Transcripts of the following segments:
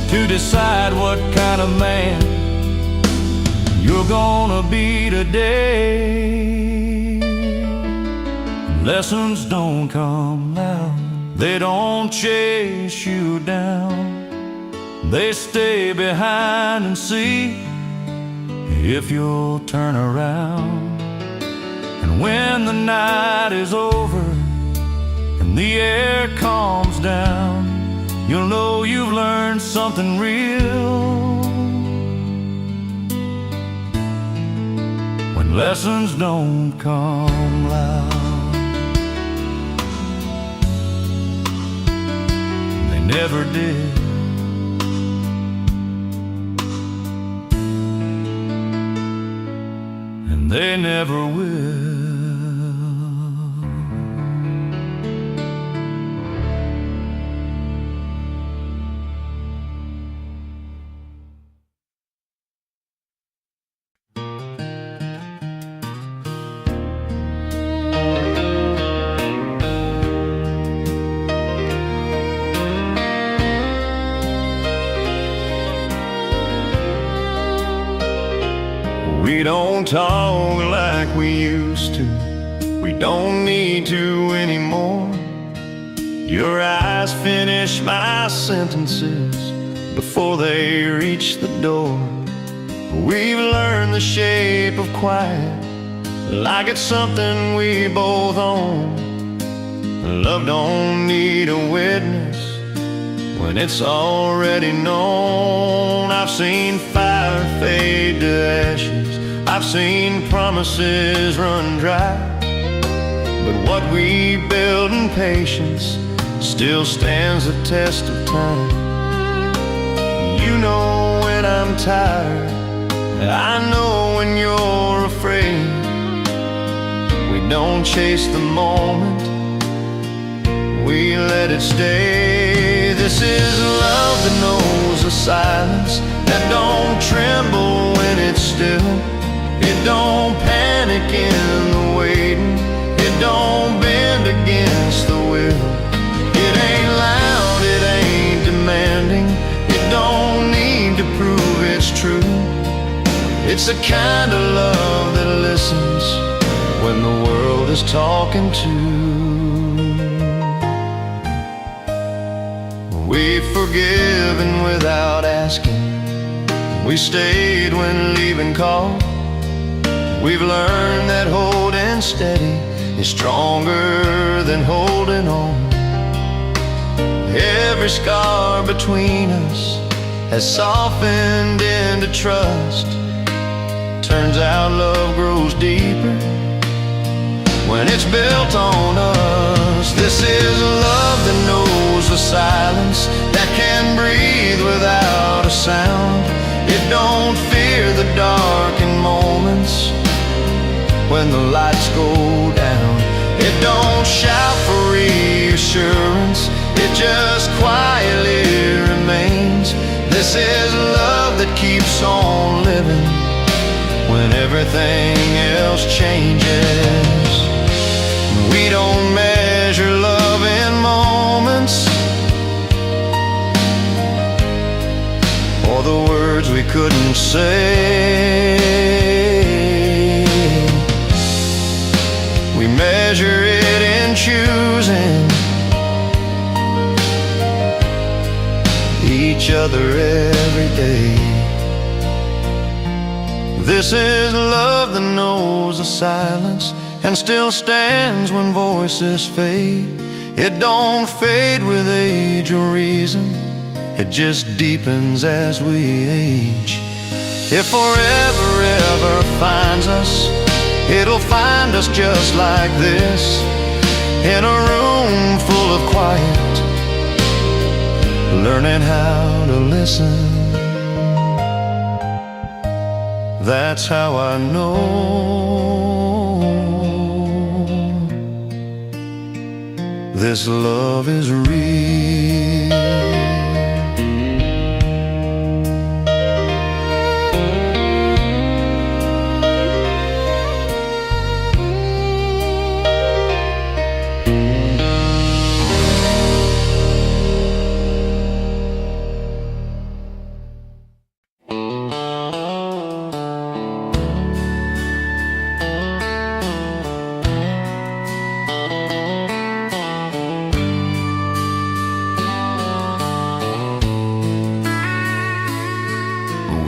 to decide what kind of man you're gonna be today. Lessons don't come loud, they don't chase you down. They stay behind and see if you'll turn around. And when the night is over and the air calms down, you'll know you've learned something real. When lessons don't come loud, they never did. And they never will. We don't talk like we used to, we don't need to anymore. Your eyes finish my sentences before they reach the door. We've learned the shape of quiet, like it's something we both own. Love don't need a witness when it's already known. I've seen fire fade to ashes, I've seen promises run dry, but what we build in patience still stands the test of time. You know when I'm tired, I know when you're afraid. We don't chase the moment, we let it stay. This is love that knows the silence, that don't tremble when it's still. It don't panic in the waiting, it don't bend against the will. It ain't loud, it ain't demanding, it don't need to prove it's true. It's the kind of love that listens when the world is talking to. We've forgiven without asking, we stayed when leaving called. We've learned that holding steady is stronger than holding on. Every scar between us has softened into trust. Turns out love grows deeper when it's built on us. This is love that knows the silence, that can breathe without a sound. It don't fear the dark in moments when the lights go down. It don't shout for reassurance, it just quietly remains. This is love that keeps on living when everything else changes. We don't measure love in moments or the words we couldn't say. We measure it in choosing each other every day. This is love that knows the silence and still stands when voices fade. It don't fade with age or reason, it just deepens as we age. If forever ever finds us, it'll find us just like this, in a room full of quiet, learning how to listen. That's how I know this love is real.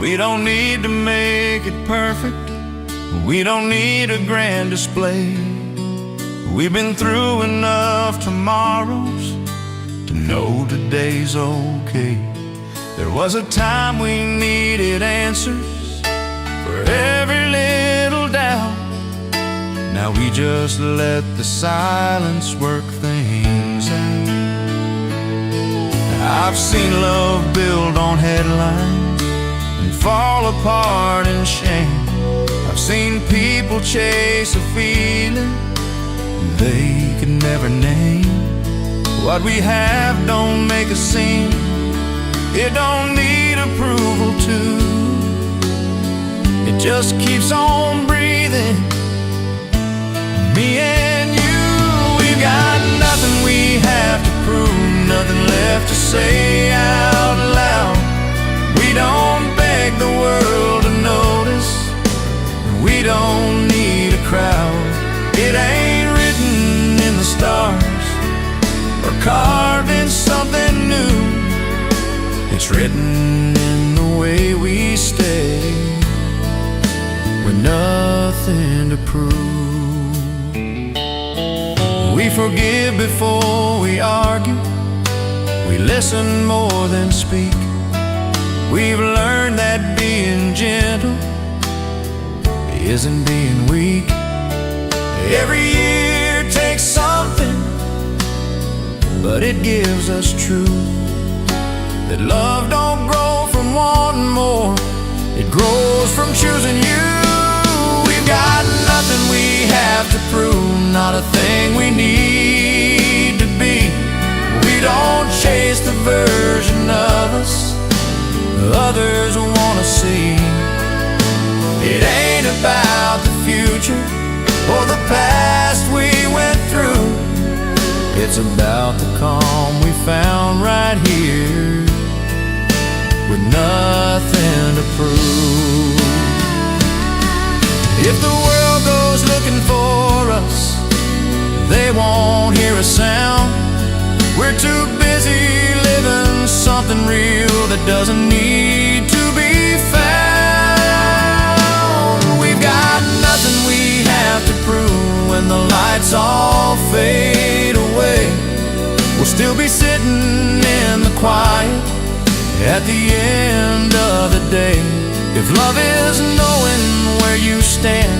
We don't need to make it perfect. We don't need a grand display. We've been through enough tomorrows to know today's okay. There was a time we needed answers for every little doubt. Now we just let the silence work things out. I've seen love build on headlines and fall apart in shame. I've seen people chase a feeling they could never name. What we have don't make a scene. It don't need approval too. It just keeps on breathing. Me and you, we've got nothing we have to prove, nothing left to say out loud. We don't beg the world to notice. We don't need a crowd. It ain't written in the stars or carved in something new. It's written in the way we stay with nothing to prove. We forgive before we argue. We listen more than speak. We've learned that being gentle isn't being weak. Every year takes something, but it gives us truth. That love don't grow from wanting more, it grows from choosing you. We've got nothing we have to prove, not a thing we need to be. We don't chase the version of us others wanna see. It ain't about the future or the past we went through. It's about the calm we found right here with nothing to prove. If the world goes looking for us, they won't hear a sound. We're too busy living something real that doesn't need to be found. We've got nothing we have to prove. When the lights all fade away, we'll still be sitting in the quiet at the end of the day. If love is knowing where you stand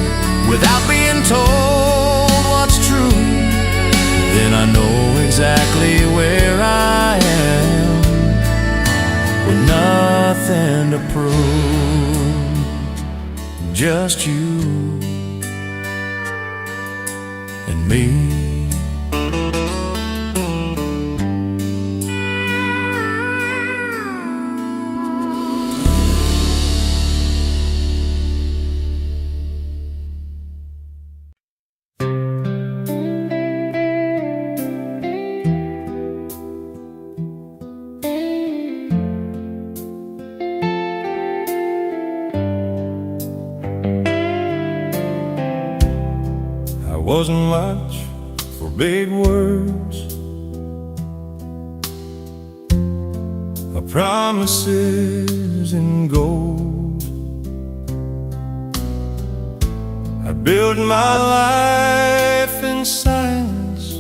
without being told what's true, then I know exactly where I am with nothing to prove. Just you and me. Wasn't much for big words or promises in gold. I built my life in silence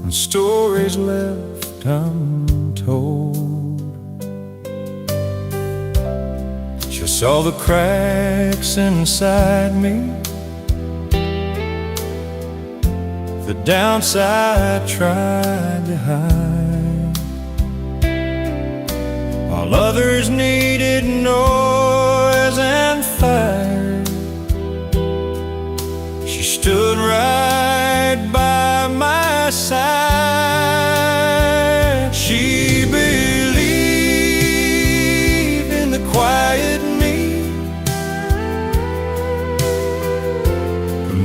and stories left untold. Just saw the cracks inside me, the downside tried to hide, while others needed noise and fire. She stood right by my side. She believed in the quiet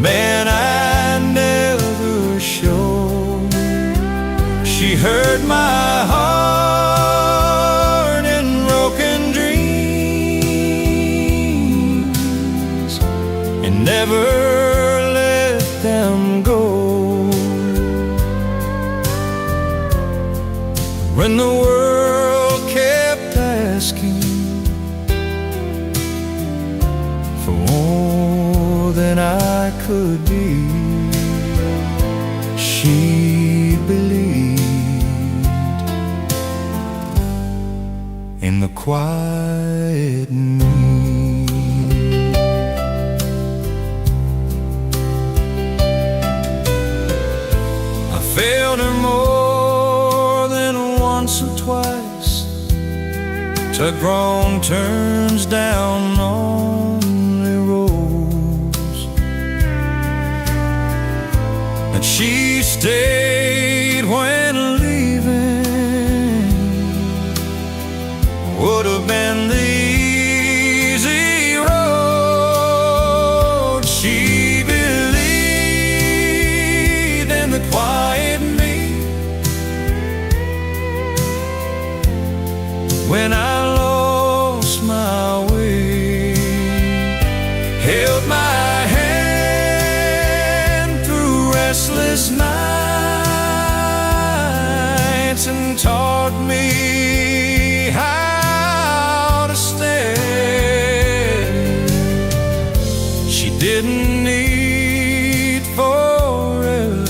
man I never showed. She heard my heart and broken dreams and never let them go. When the world kept could be. She believed in the quiet me. I failed her more than once or twice, took wrong turns down lonely roads, and she stayed when leaving would have been the easy road. She believed in the quiet me. When I lost my way, held my hand through restless nights and taught me how to stay. She didn't need forever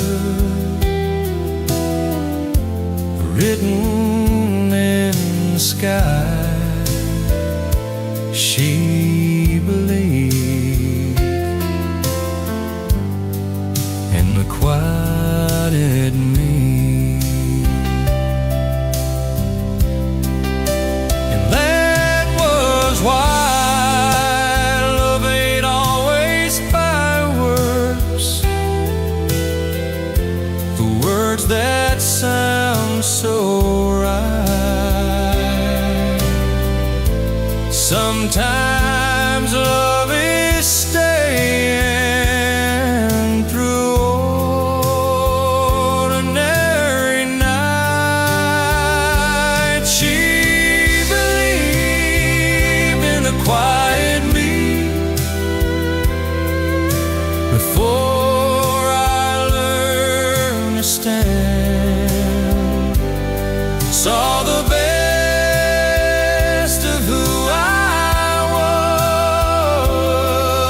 written in the sky. She believed in the quiet me. And that was why love ain't always fireworks, the words that sound so right. Sometimes love is staying through ordinary nights. She believed in the quiet me before I learned to stand. Saw the best of who I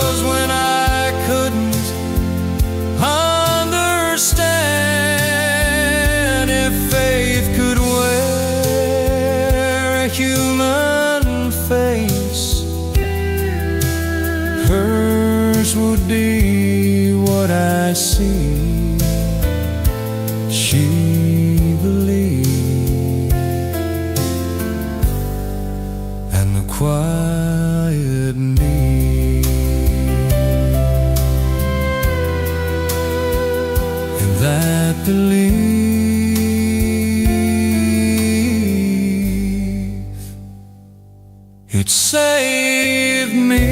was when I couldn't understand. If faith could wear a human face, hers would be what I see. She believed, and the quiet me. And that belief, it saved me.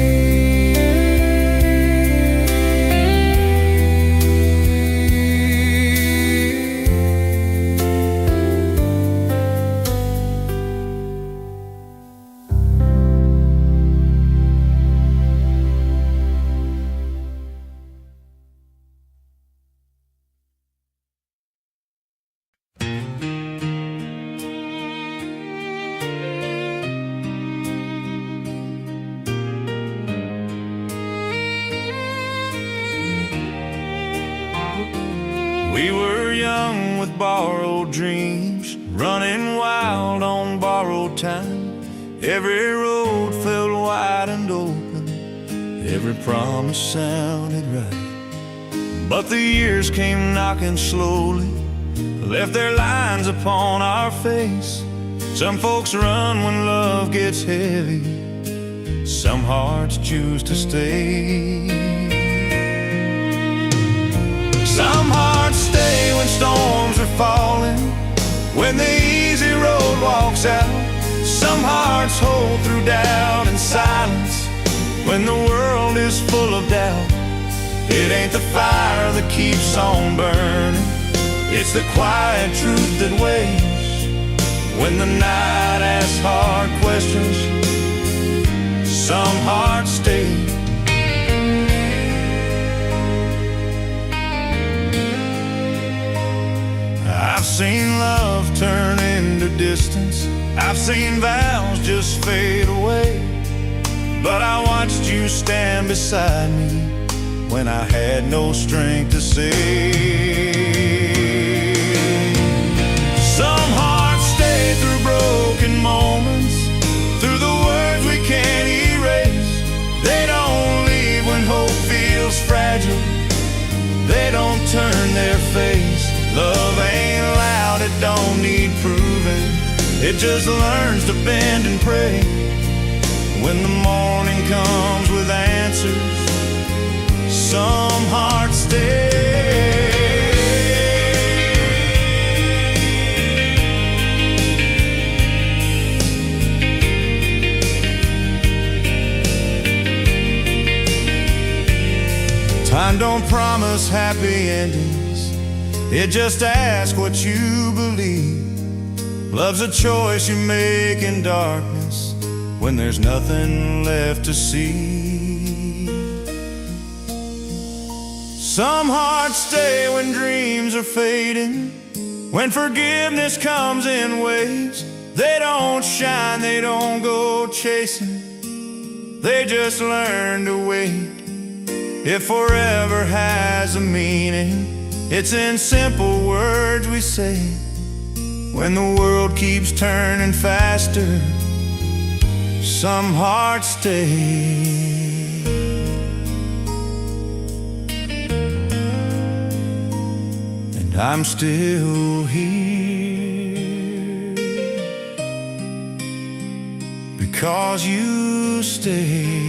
We were young with borrowed dreams, running wild on borrowed time. Every road felt wide and open, every promise sounded right. But the years came knocking slowly, left their lines upon our face. Some folks run when love gets heavy, some hearts choose to stay. Some hearts stay when storms are falling, when the easy road walks out. Some hearts hold through doubt and silence, when the world is full of doubt. It ain't the fire that keeps on burning, it's the quiet truth that waits. When the night asks hard questions, some hearts stay. I've seen love turn into distance, I've seen vows just fade away. But I watched you stand beside me when I had no strength to say. Some hearts stay through broken moments, through the words we can't erase. They don't leave when hope feels fragile. They don't turn their face. Love ain't loud, it don't need proving. It just learns to bend and pray. When the morning comes with answers, some hearts stay. Time don't promise happy endings, it just asks what you believe. Love's a choice you make in darkness, when there's nothing left to see. Some hearts stay when dreams are fading, when forgiveness comes in waves. They don't shine, they don't go chasing, they just learn to wait. If forever has a meaning, it's in simple words we say. When the world keeps turning faster, some hearts stay. And I'm still here because you stay.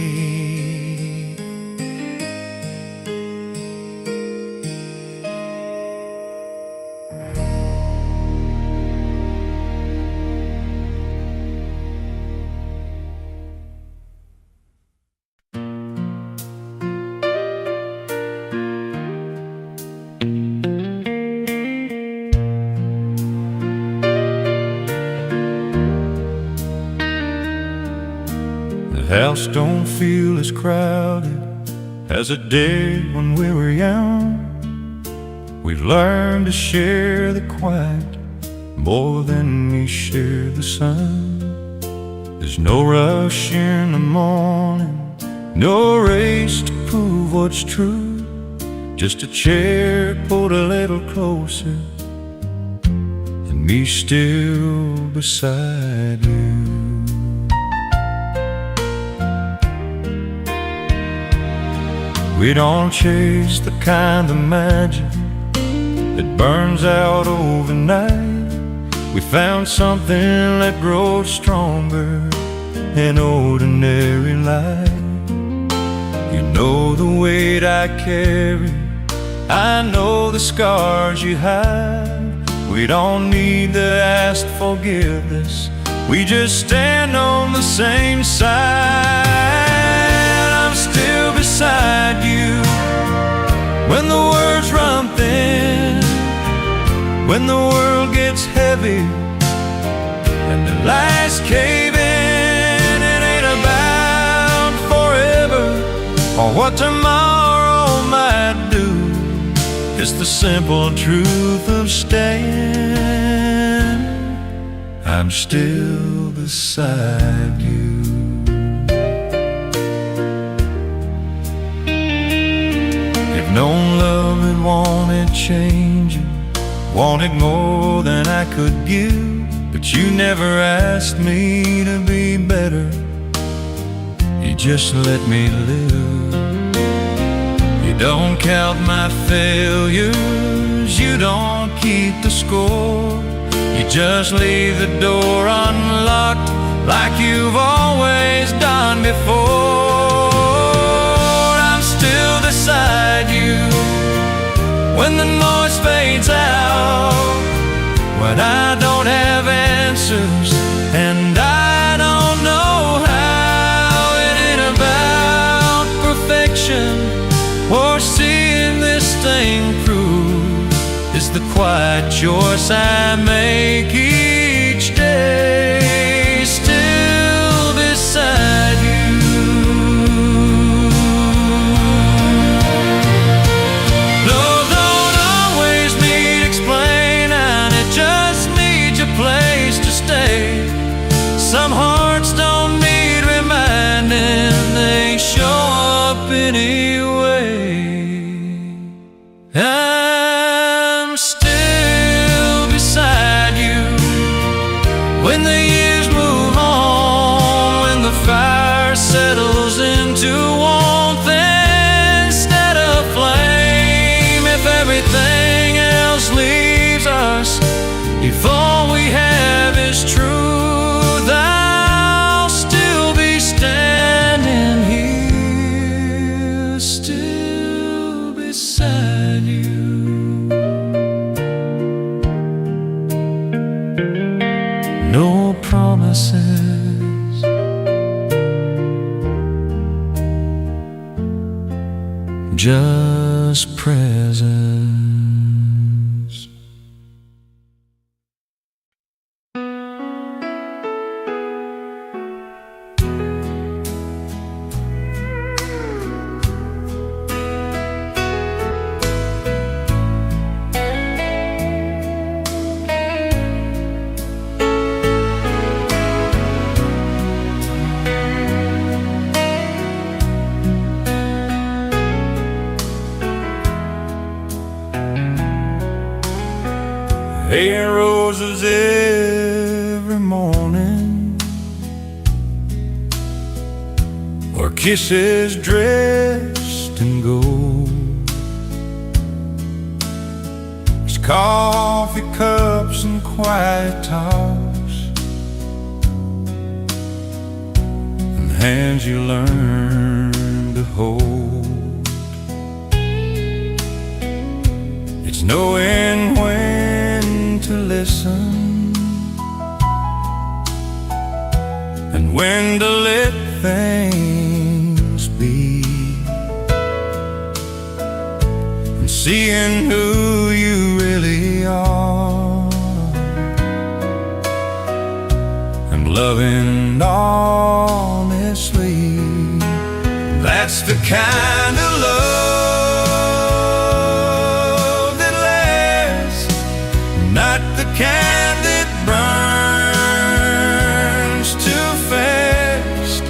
The house don't feel as crowded as it did when we were young. We've learned to share the quiet more than we share the sun. There's no rush in the morning, no race to prove what's true. Just a chair pulled a little closer, and me still beside you. We don't chase the kind of magic that burns out overnight. We found something that grows stronger in ordinary life. You know the weight I carry, I know the scars you hide. We don't need to ask forgiveness, we just stand on the same side. I'm still beside you when the words run thin, when the world gets heavy and the lights cave in. It ain't about forever or what tomorrow might do, it's the simple truth of staying. I'm still beside you. Known love and wanted changing, wanted more than I could give, but you never asked me to be better, you just let me live. You don't count my failures, you don't keep the score, you just leave the door unlocked like you've always done before. Still beside you when the noise fades out, when I don't have answers and I don't know how. It ain't about perfection or seeing this thing through, it's the quiet choice I make each day. Still beside you. Some hearts anyway. When the years move on, when the fire settles into warmth instead of flame, if everything else leaves us before we have is truth, I'll still be standing here, still beside you. No promises, just presence. Hey, roses every morning, or kisses dressed in gold. There's coffee cups and quiet talks, and hands you learn to hold. It's knowing when to listen and when to let things be, and seeing who you really are, and loving honestly. That's the kind of love that lasts, not the kind that burns too fast.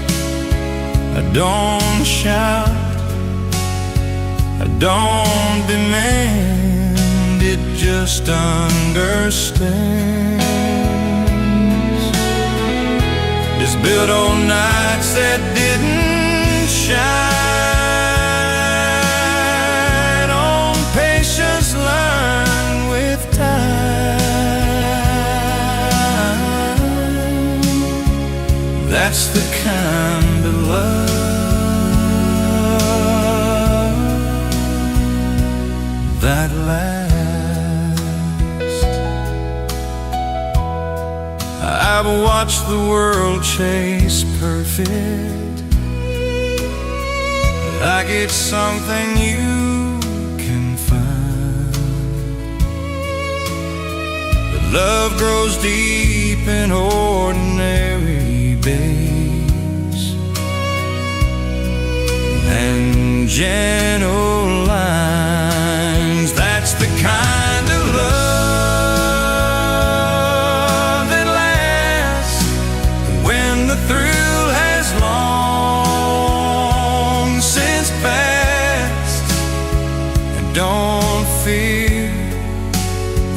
I don't shout, I don't demand, it just understands. It's built on nights that didn't shine, on patience learned with time. That's the kind of love that lasts. I've watched the world chase perfect, like it's something you can find. But love grows deep in ordinary days and gentle lines. That's the kind of love that lasts when the thrill has long since passed. And don't fear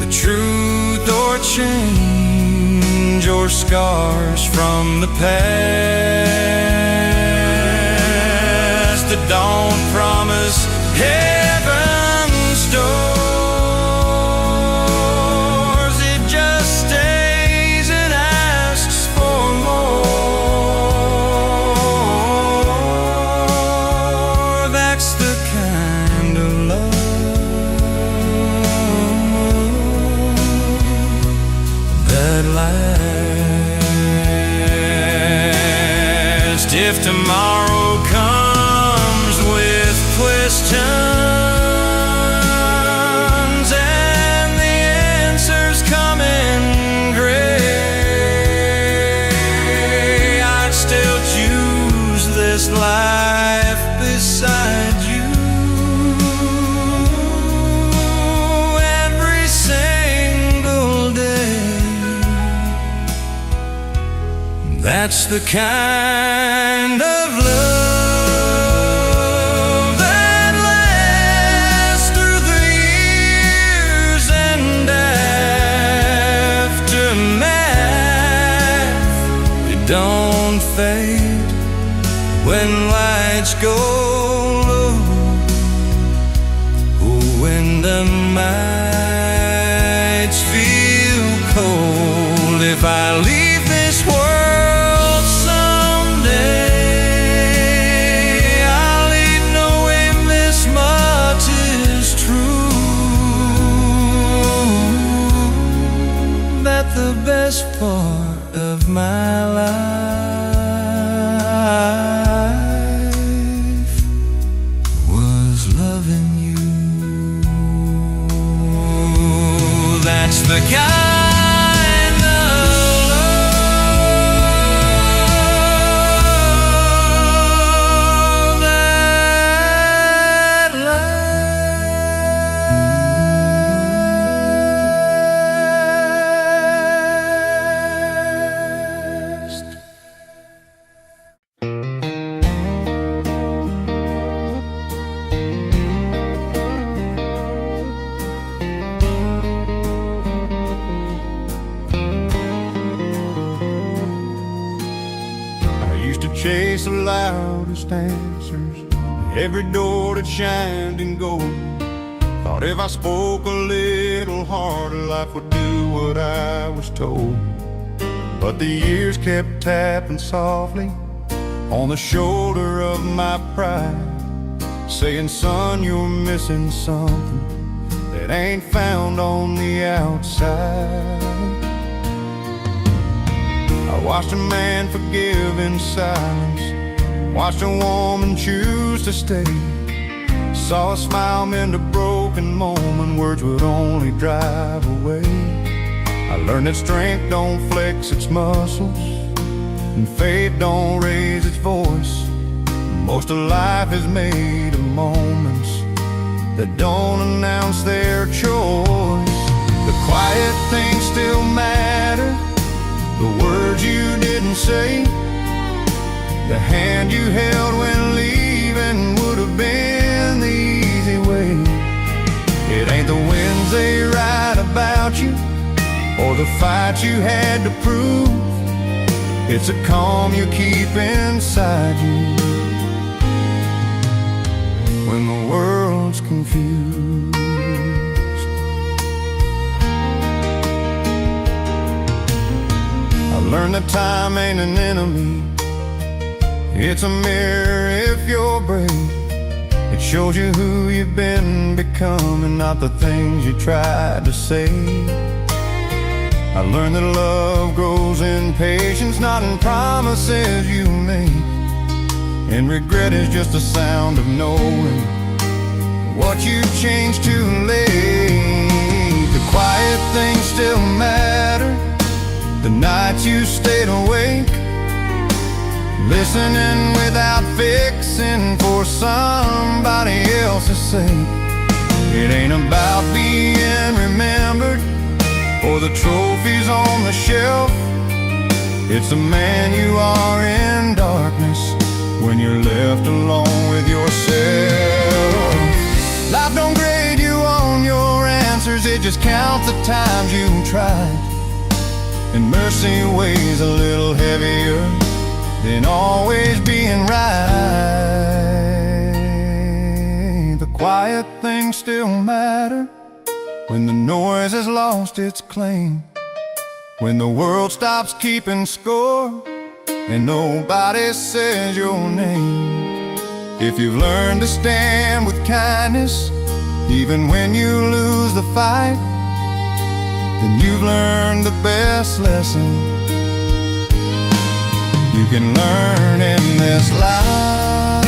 the truth or change or scars from the past that don't promise heaven's doors. It just stays and asks for more. That's the kind of love that lasts. If tomorrow comes with questions and the answers come in gray, I'd still choose this life beside you every single day. That's the kind of love that lasts through the years and aftermath. fade when lights go low. Oh, when the nights feel cold, if I leave this world someday, I'll leave knowing this much is true, that the best part of my life was loving you. That's the kind of love that lasts. Chase the loudest answers, every door that shined in gold. Thought if I spoke a little harder, life would do what I was told. But the years kept tapping softly on the shoulder of my pride, saying, son, you're missing something that ain't found on the outside. I watched a man forgive in silence, watched a woman choose to stay, saw a smile mend a broken moment words would only drive away. I learned that strength don't flex its muscles, and faith don't raise its voice. Most of life is made of moments that don't announce their choice. The quiet things still matter, the words you didn't say, the hand you held when leaving would have been the easy way. It ain't the winds they write about you, or the fights you had to prove. It's a calm you keep inside you when the world's confused. Learn that time ain't an enemy, it's a mirror if you're brave. It shows you who you've been becoming, not the things you tried to say. I learned that love grows in patience, not in promises you make. And regret is just a sound of knowing what you changed too late. The quiet things still matter, the nights you stayed awake, listening without fixing for somebody else's sake. It ain't about being remembered or the trophies on the shelf. It's the man you are in darkness when you're left alone with yourself. Life don't grade you on your answers, it just counts the times you've tried. And mercy weighs a little heavier than always being right. The quiet things still matter when the noise has lost its claim, when the world stops keeping score and nobody says your name. If you've learned to stand with kindness even when you lose the fight, then you've learned the best lesson you can learn in this life.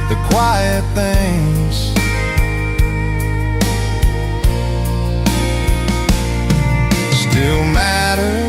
The quiet things still matter.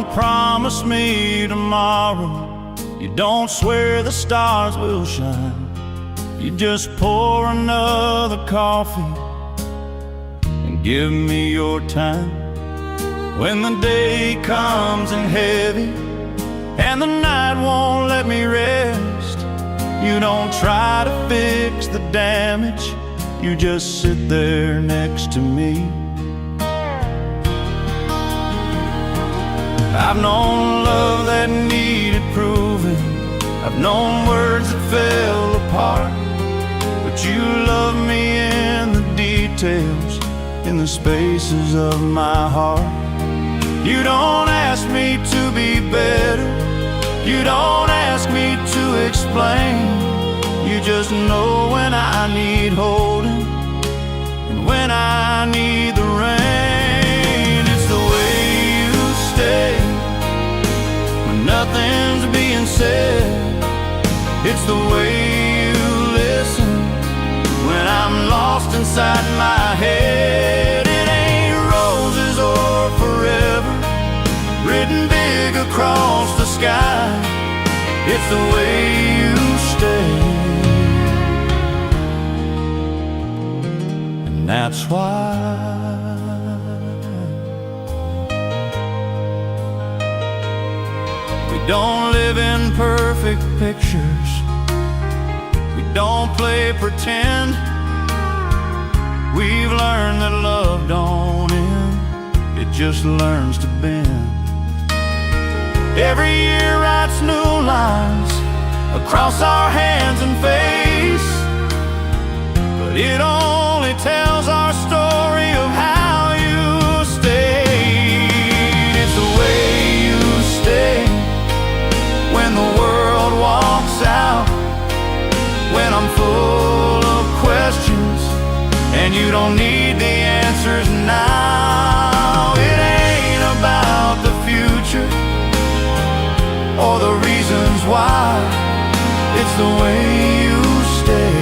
don't promise me tomorrow. You don't swear the stars will shine. You just pour another coffee and give me your time. When the day comes in heavy and the night won't let me rest, you don't try to fix the damage. You just sit there next to me. I've known love that needed proving. I've known words that fell apart. But you love me in the details, in the spaces of my heart. You don't ask me to be better. You don't ask me to explain. You just know when I need holding and when I need the rain. It's the way you stay when nothing's being said. It's the way you listen when I'm lost inside my head. It ain't roses or forever written big across the sky. It's the way you stay. And that's why we don't live in perfect pictures. We don't play pretend. We've learned that love don't end. It just learns to bend. Every year writes new lines across our hands and face, but it only tells our story of how you stayed. It's the way you stay when the world walks out, when I'm full of questions and you don't need the answers now. It ain't about the future or the reasons why. It's the way you stay.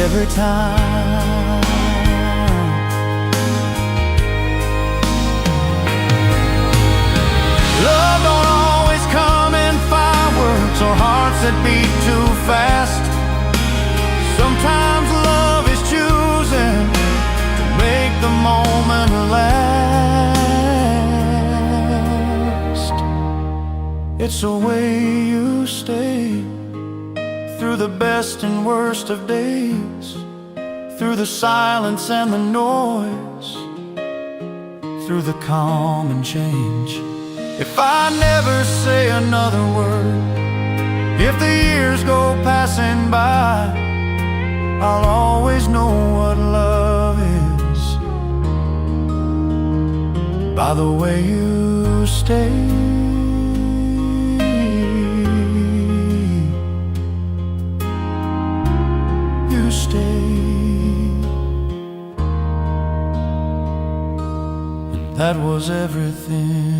Every time. Love don't always come in fireworks or hearts that beat too fast. Sometimes love is choosing to make the moment last. It's the way you stay through the best and worst of days, through the silence and the noise, through the calm and change. If I never say another word, if the years go passing by, I'll always know what love is by the way you stay. You stay. And that was everything.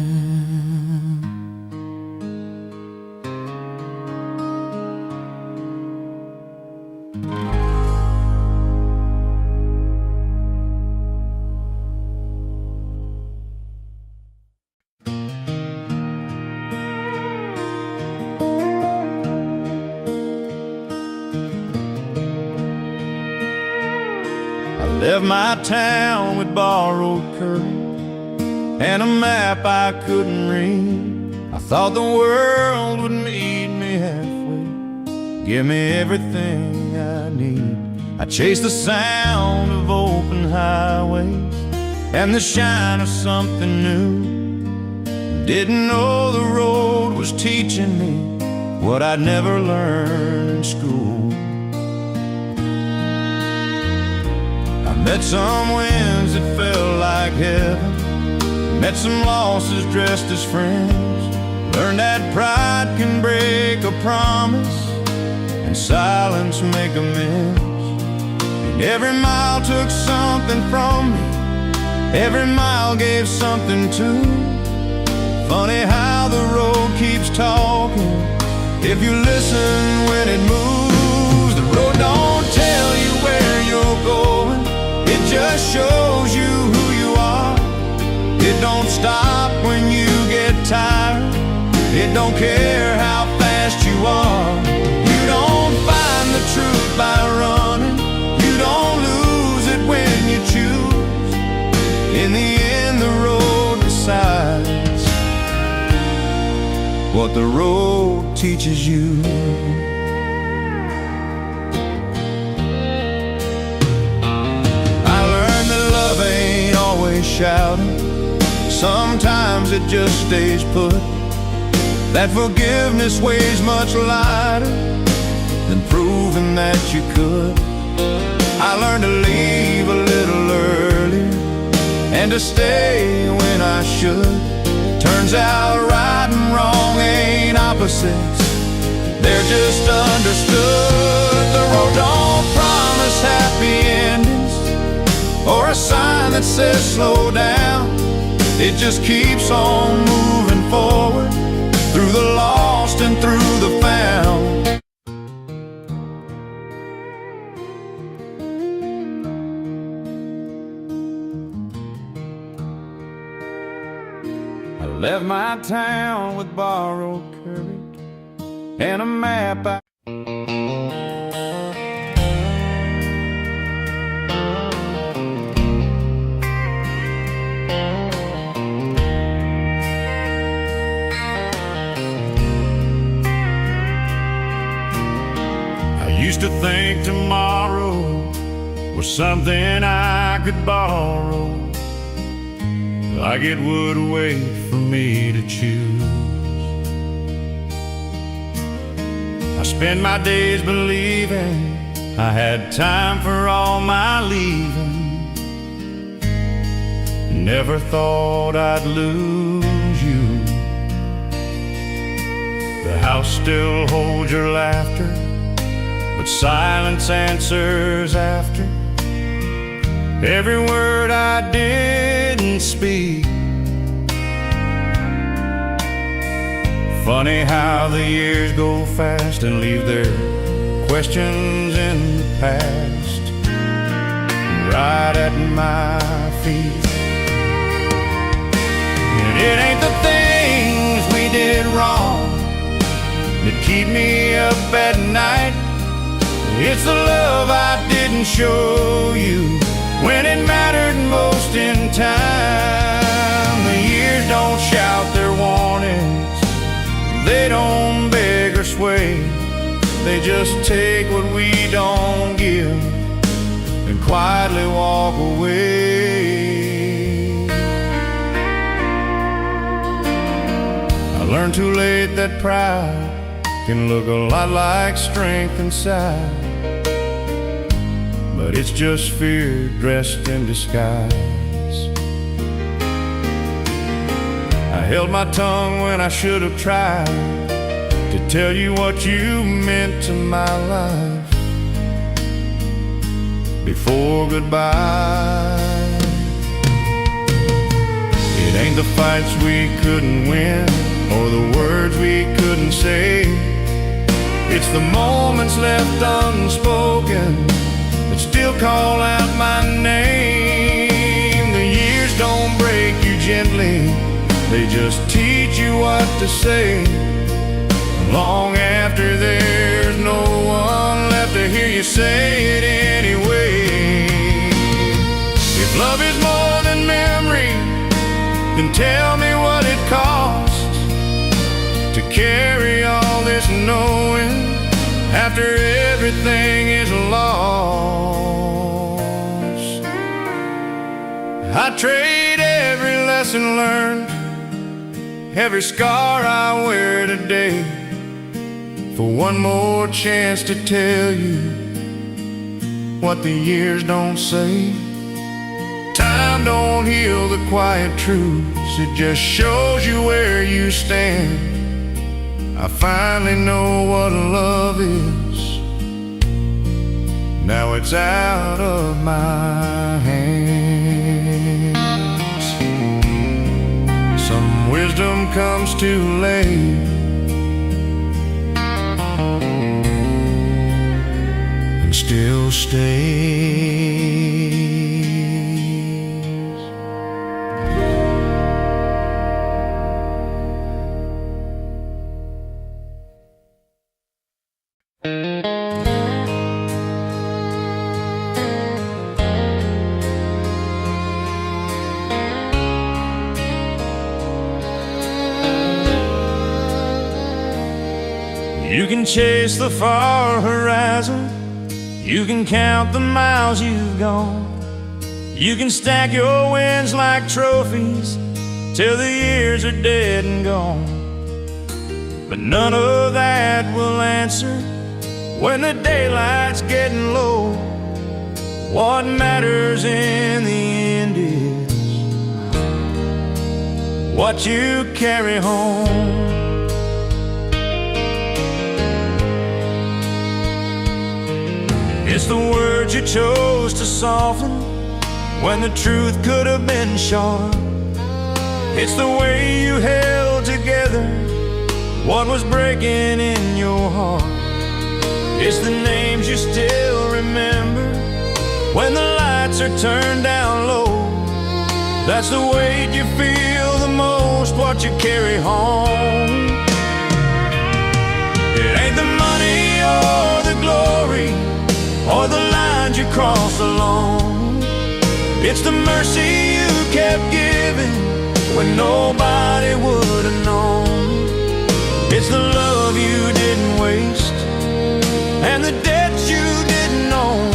Left my town with borrowed courage and a map I couldn't read. I thought the world would meet me halfway, give me everything I need. I chased the sound of open highways and the shine of something new. Didn't know the road was teaching me what I'd never learned in school. Met some winds that felt like heaven, met some losses dressed as friends. Learned that pride can break a promise and silence make amends. And every mile took something from me, every mile gave something too. Funny how the road keeps talking if you listen when it moves. The road don't tell you where you're going, it just shows you who you are. don't care how fast you are. You don't find the truth by running. You don't lose it when you choose. In the end, the road decides what the road teaches you. I learned that love ain't always shouting. Sometimes it just stays put. That forgiveness weighs much lighter than proving that you could. I learned to leave a little earlier and to stay when I should. Turns out right and wrong ain't opposites, they're just understood. The road don't promise happy endings or a sign that says slow down. It just keeps on moving forward, through the lost and through the found. I left my town with borrowed courage and a map. Used to think tomorrow was something I could borrow, like it would wait for me to choose. I spend my days believing I had time for all my leaving. Never thought I'd lose you. The house still holds your laughter, but silence answers after every word I didn't speak. Funny how the years go fast and leave their questions in the past, right at my feet. And it ain't the things we did wrong that keep me up at night. It's the love I didn't show you when it mattered most in time. The years don't shout their warnings, they don't beg or sway. They just take what we don't give and quietly walk away. I learned too late that pride can look a lot like strength inside, but it's just fear dressed in disguise. I held my tongue when I should have tried to tell you what you meant to my life before goodbye. It ain't the fights we couldn't win or the words we couldn't say. It's the moments left unspoken that still call out my name. The years don't break you gently, they just teach you what to say. Long after there's no one left to hear you say it anyway. If love is more than memory, then tell me what it costs to carry all this knowing after everything is lost. I trade every lesson learned, every scar I wear today, for one more chance to tell you what the years don't say. Time don't heal the quiet truths, it just shows you where you stand. I finally know what love is, now it's out of my hands. Some wisdom comes too late, and still stays. You can chase the far horizon, you can count the miles you've gone, you can stack your wins like trophies till the years are dead and gone. But none of that will answer when the daylight's getting low. What matters in the end is what you carry home. It's the words you chose to soften when the truth could have been sharp. It's the way you held together what was breaking in your heart. It's the names you still remember when the lights are turned down low. That's the weight you feel the most, what you carry home. It ain't the money or the glory or the lines you cross alone. It's the mercy you kept giving when nobody would have known. It's the love you didn't waste and the debts you didn't own.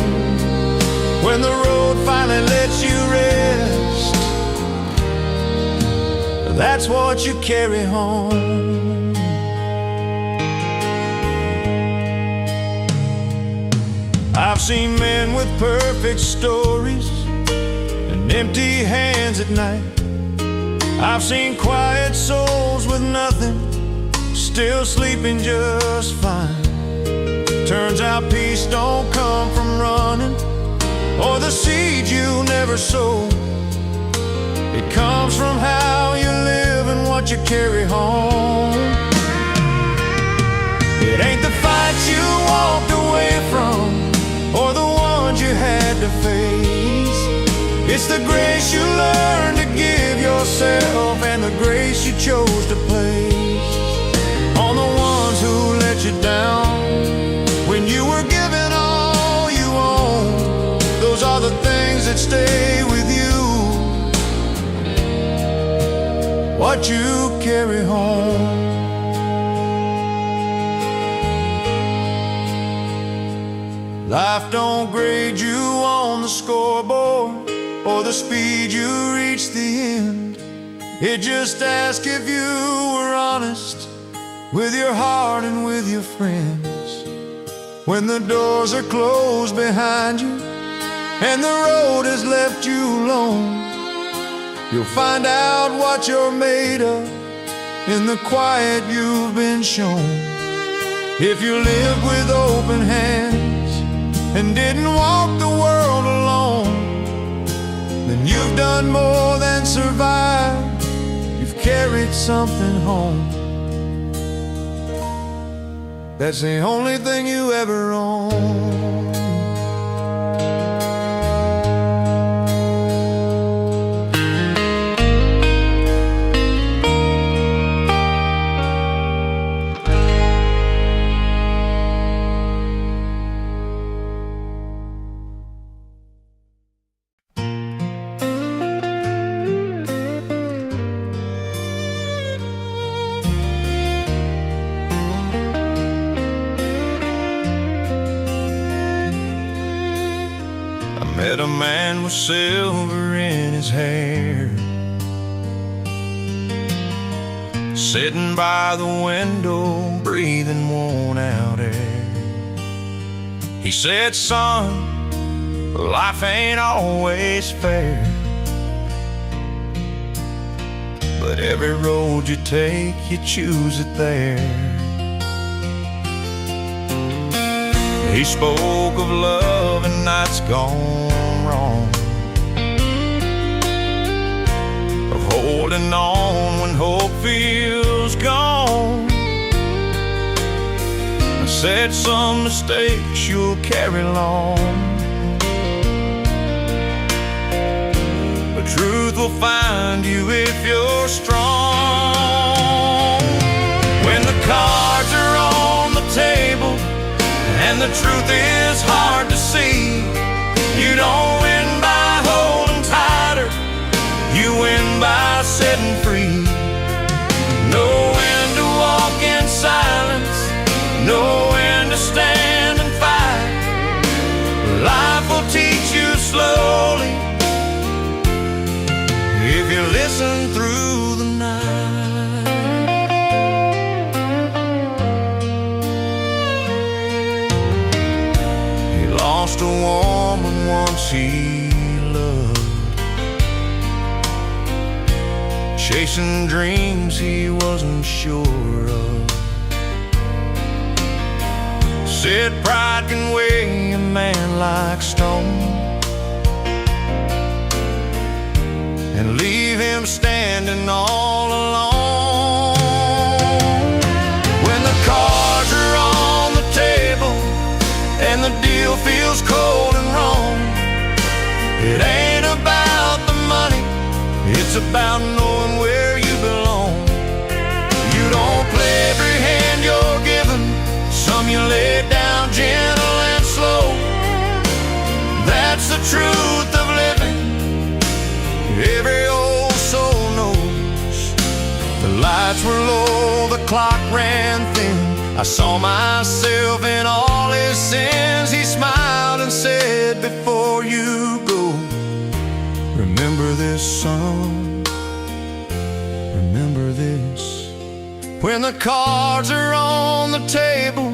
When the road finally lets you rest, that's what you carry home. I've seen men with perfect stories and empty hands at night. I've seen quiet souls with nothing, still sleeping just fine. Turns out peace don't come from running or the seed you never sowed. It comes from how you live and what you carry home. It ain't the fights you walked away from or the ones you had to face. It's the grace you learned to give yourself and the grace you chose to place on the ones who let you down when you were given all you own. Those are the things that stay with you, what you carry home. Life don't grade you on the scoreboard or the speed you reach the end. It just asks if you were honest with your heart and with your friends. When the doors are closed behind you and the road has left you alone, you'll find out what you're made of in the quiet you've been shown. If you lived with open hands and didn't walk the world alone, then you've done more than survive. You've carried something home. That's the only thing you ever own. Met a man with silver in his hair, sitting by the window, breathing worn out air. He said, son, life ain't always fair, but every road you take, you choose it there. He spoke of love and nights gone wrong, of holding on when hope feels gone. I said some mistakes you'll carry long, but truth will find you if you're strong. When the cards are on the table and the truth is hard to see. You don't win by holding tighter, you win by setting free. Know when to walk in silence, know when to stand and fight. Life will teach you slowly if you listen through the night. He lost a woman once he loved, chasing dreams he wasn't sure of. Said pride can weigh a man like stone and leave him standing all alone. When the cards are on the table and the deal feels cold and wrong, it ain't about the money, it's about knowing where you belong. You don't play every hand you're given, some you lay down gentle and slow. That's the truth of living, every old soul knows. The lights were low, the clock ran thin. I saw myself in all his sins. He smiled and said, before you go, remember this song, remember this. When the cards are on the table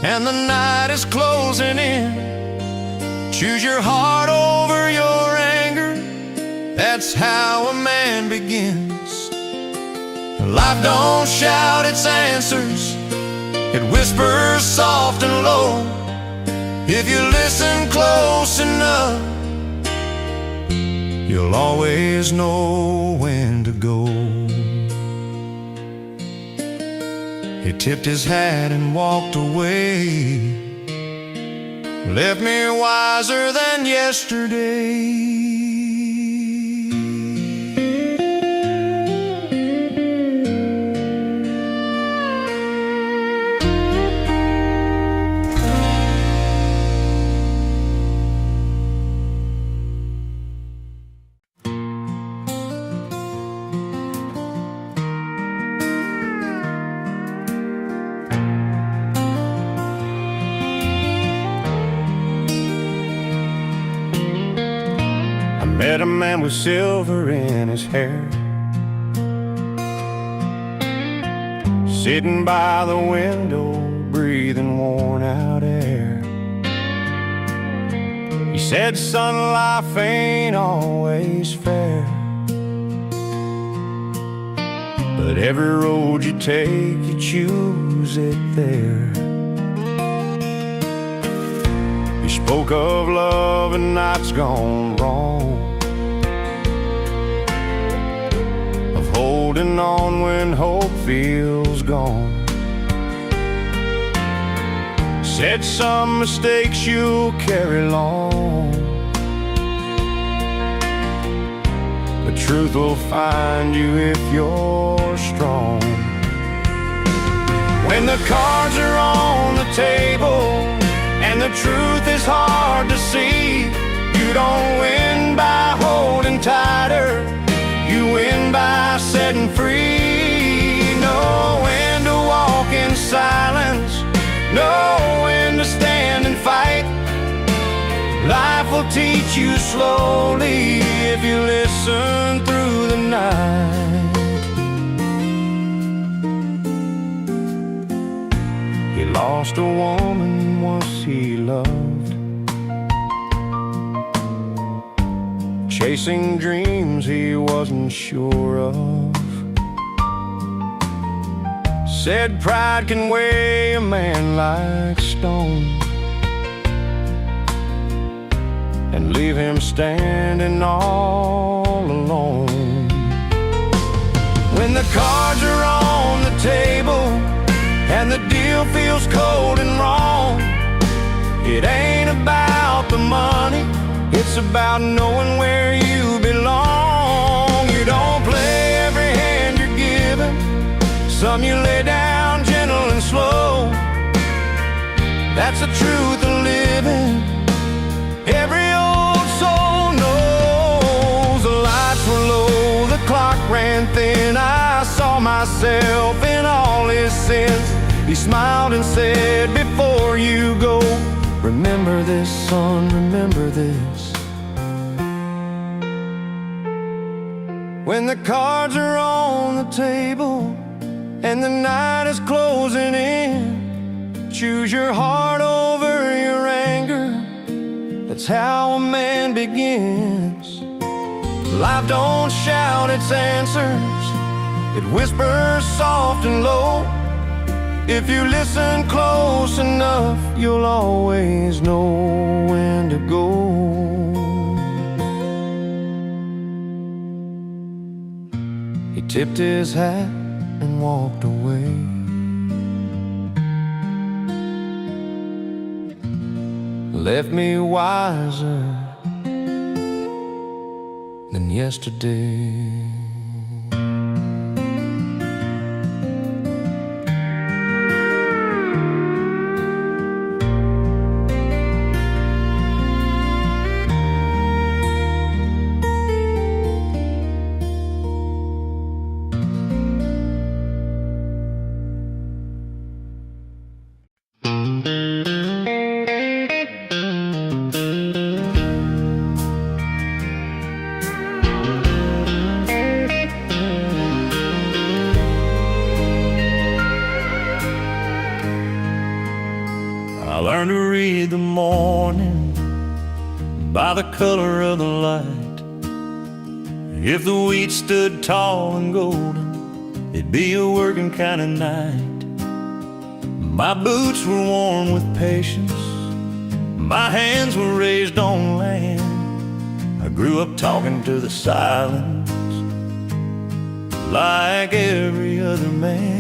and the night is closing in, choose your heart over your anger, that's how a man begins. Life don't shout its answers, it whispers soft and low. If you listen close enough, you'll always know when to go. He tipped his hat and walked away, left me wiser than yesterday. Met a man with silver in his hair, sitting by the window, breathing worn out air. He said, son, life ain't always fair, but every road you take, you choose it there. He spoke of love and nights gone wrong, holding on when hope feels gone. Said some mistakes you'll carry long, but truth will find you if you're strong. When the cards are on the table and the truth is hard to see, you don't win by holding tighter, you win by setting free. Know when to walk in silence, know when to stand and fight. Life will teach you slowly if you listen through the night. He lost a woman once he loved, chasing dreams he wasn't sure of. Said pride can weigh a man like stone and leave him standing all alone. When the cards are on the table and the deal feels cold and wrong, it ain't about the money, it's about knowing where you belong. You don't play every hand you're given, some you lay down gentle and slow. That's the truth of living. Every old soul knows. The lights were low, the clock ran thin. I saw myself in all his sins. He smiled and said, before you go, remember this, son, remember this. When the cards are on the table and the night is closing in, choose your heart over your anger. That's how a man begins. Life don't shout its answers, it whispers soft and low. If you listen close enough, you'll always know when to go. He tipped his hat and walked away. Left me wiser than yesterday. I learned to read the morning by the color of the light. If the wheat stood tall and golden, it'd be a working kind of night. My boots were worn with patience, my hands were raised on land. I grew up talking to the silence like every other man.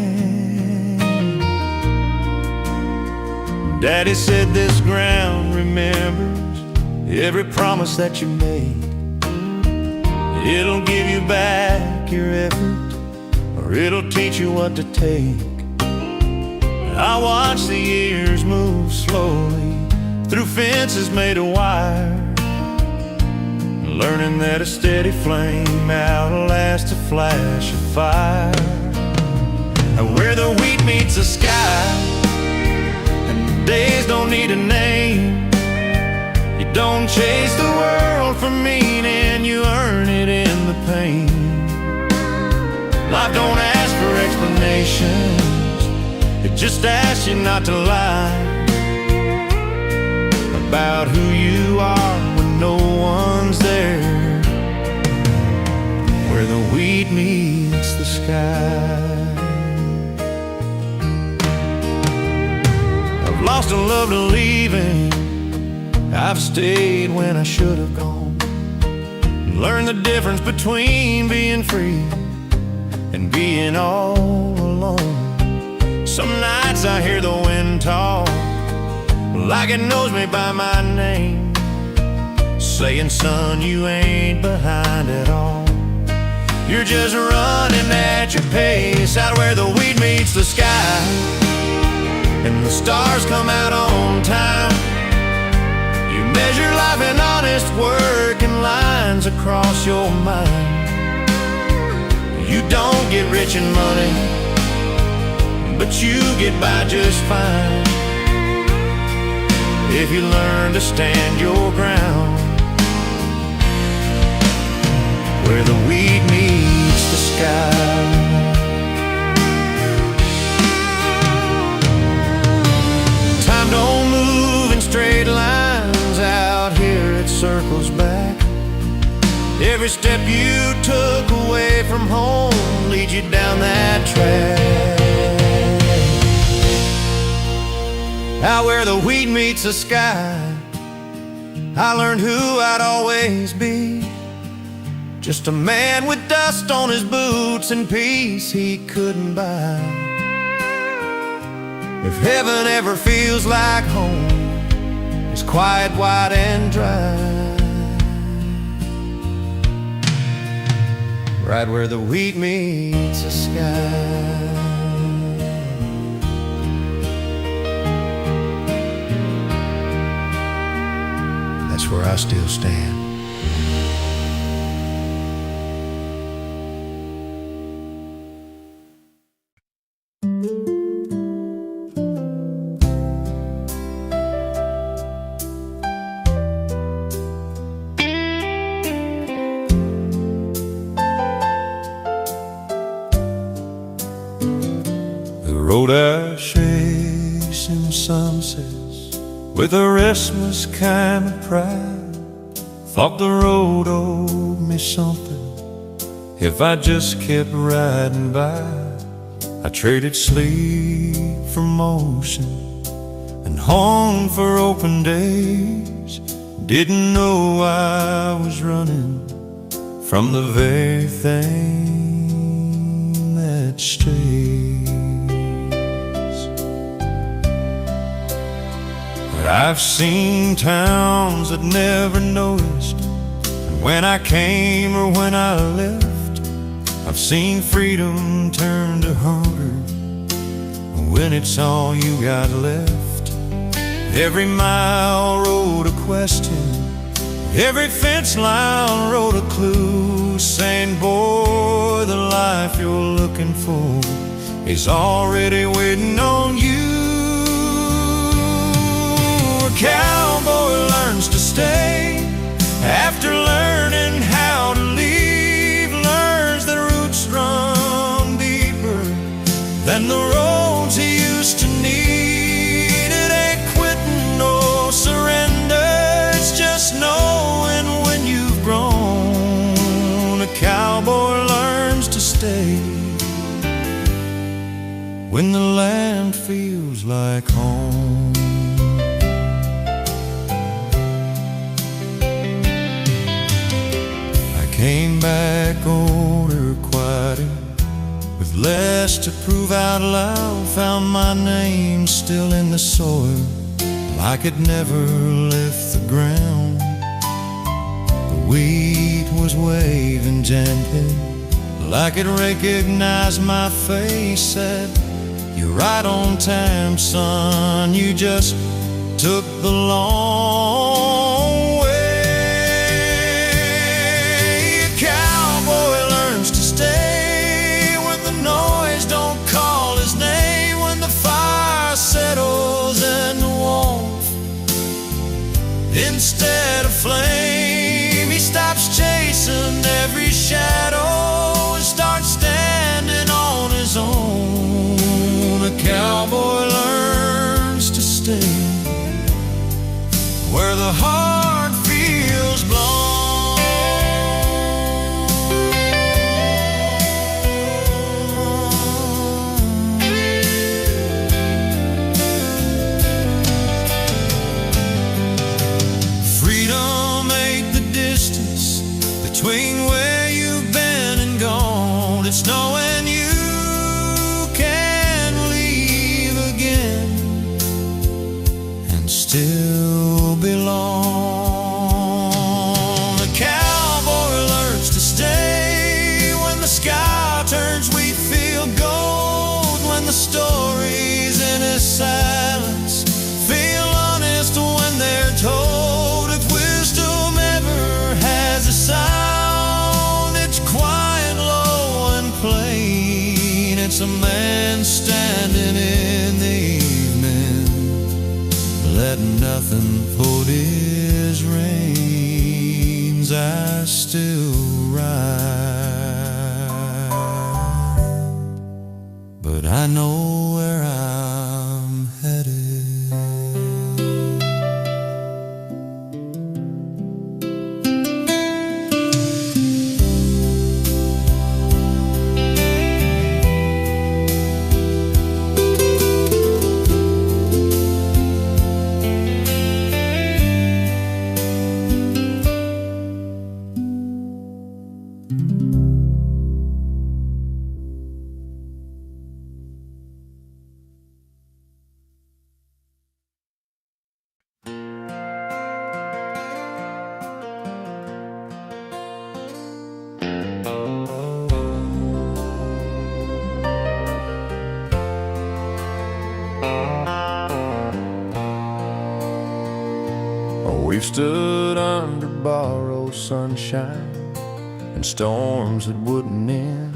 Daddy said this ground remembers every promise that you made. It'll give you back your effort, or it'll teach you what to take. I watch the years move slowly through fences made of wire, learning that a steady flame outlasts a flash of fire. And where the wheat meets the sky, and days don't need a name. You don't chase the world for meaning, you earn it in the pain. Life don't ask for explanations, it just asks you not to lie about who you are when no one's there. Where the wheat meets the sky. I've lost a love to leaving, I've stayed when I should have gone. Learned the difference between being free and being all alone. Some nights I hear the wind talk like it knows me by my name, saying, son, you ain't behind at all. You're just running at your pace, out where the wheat meets the sky and the stars come out on time. You measure life in honest work and lines across your mind. You don't get rich in money, but you get by just fine if you learn to stand your ground. Where the wheat meets the sky. Time don't move in straight lines out here, it circles back. Every step you took away from home leads you down that track. Out where the wheat meets the sky, I learned who I'd always be. Just a man with dust on his boots and peace he couldn't buy. If heaven ever feels like home, it's quiet, white, and dry. Right where the wheat meets the sky. place where I still stand. Road I chasing sunsets with a restless kind of pride. Thought the road owed me something if I just kept riding by. I traded sleep for motion and hung for open days. Didn't know I was running from the very thing that stays. I've seen towns that never noticed, and when I came or when I left, I've seen freedom turn to hunger when it's all you got left. Every mile wrote a question, every fence line wrote a clue, saying, boy, the life you're looking for is already waiting on you. A cowboy learns to stay after learning how to leave, learns that roots run deeper than the roads he used to need. It ain't quitting or surrender, it's just knowing when you've grown. A cowboy learns to stay when the land feels like home. Came back older, quieter, with less to prove out loud. Found my name still in the soil, like it never left the ground. The wheat was waving gently, like it recognized my face. Said, you're right on time, son, you just took the long way. Settles in the warmth instead of flame. He stops chasing every shadow and starts standing on his own. A cowboy learns to stay where the heart feels blown. Between where you've been and gone, it's knowing you can leave again and still belong. The cowboy learns to stay when the sky turns wheat field gold, when the stories in his silence feel honest when they're told. If wisdom ever has a sound, it's quiet, low and plain. It's a man standing in the evening, letting nothing hold his reins. I still ride, but I know where I'm headed. Oh, we've stood under borrowed sunshine and storms that wouldn't end.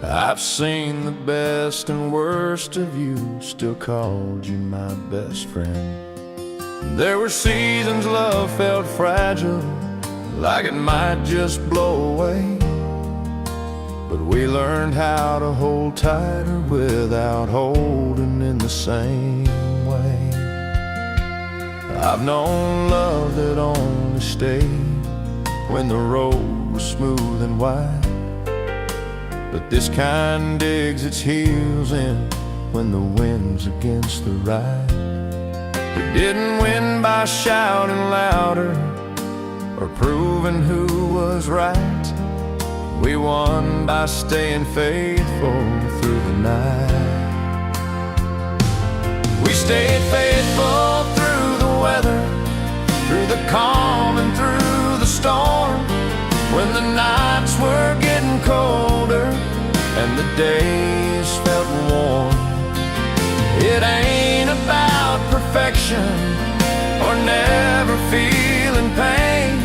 I've seen the best and worst of you, still called you my best friend. There were seasons love felt fragile, like it might just blow away, but we learned how to hold tighter without holding in the same way. I've known love that only stayed when the road was smooth and wide, but this kind digs its heels in when the wind's against the ride. We didn't win by shouting louder or proving who was right. We won by staying faithful through the night. We stayed faithful through the weather, through the calm and through the storm, when the nights were getting colder and the days felt warm. It ain't about perfection or never feeling pain.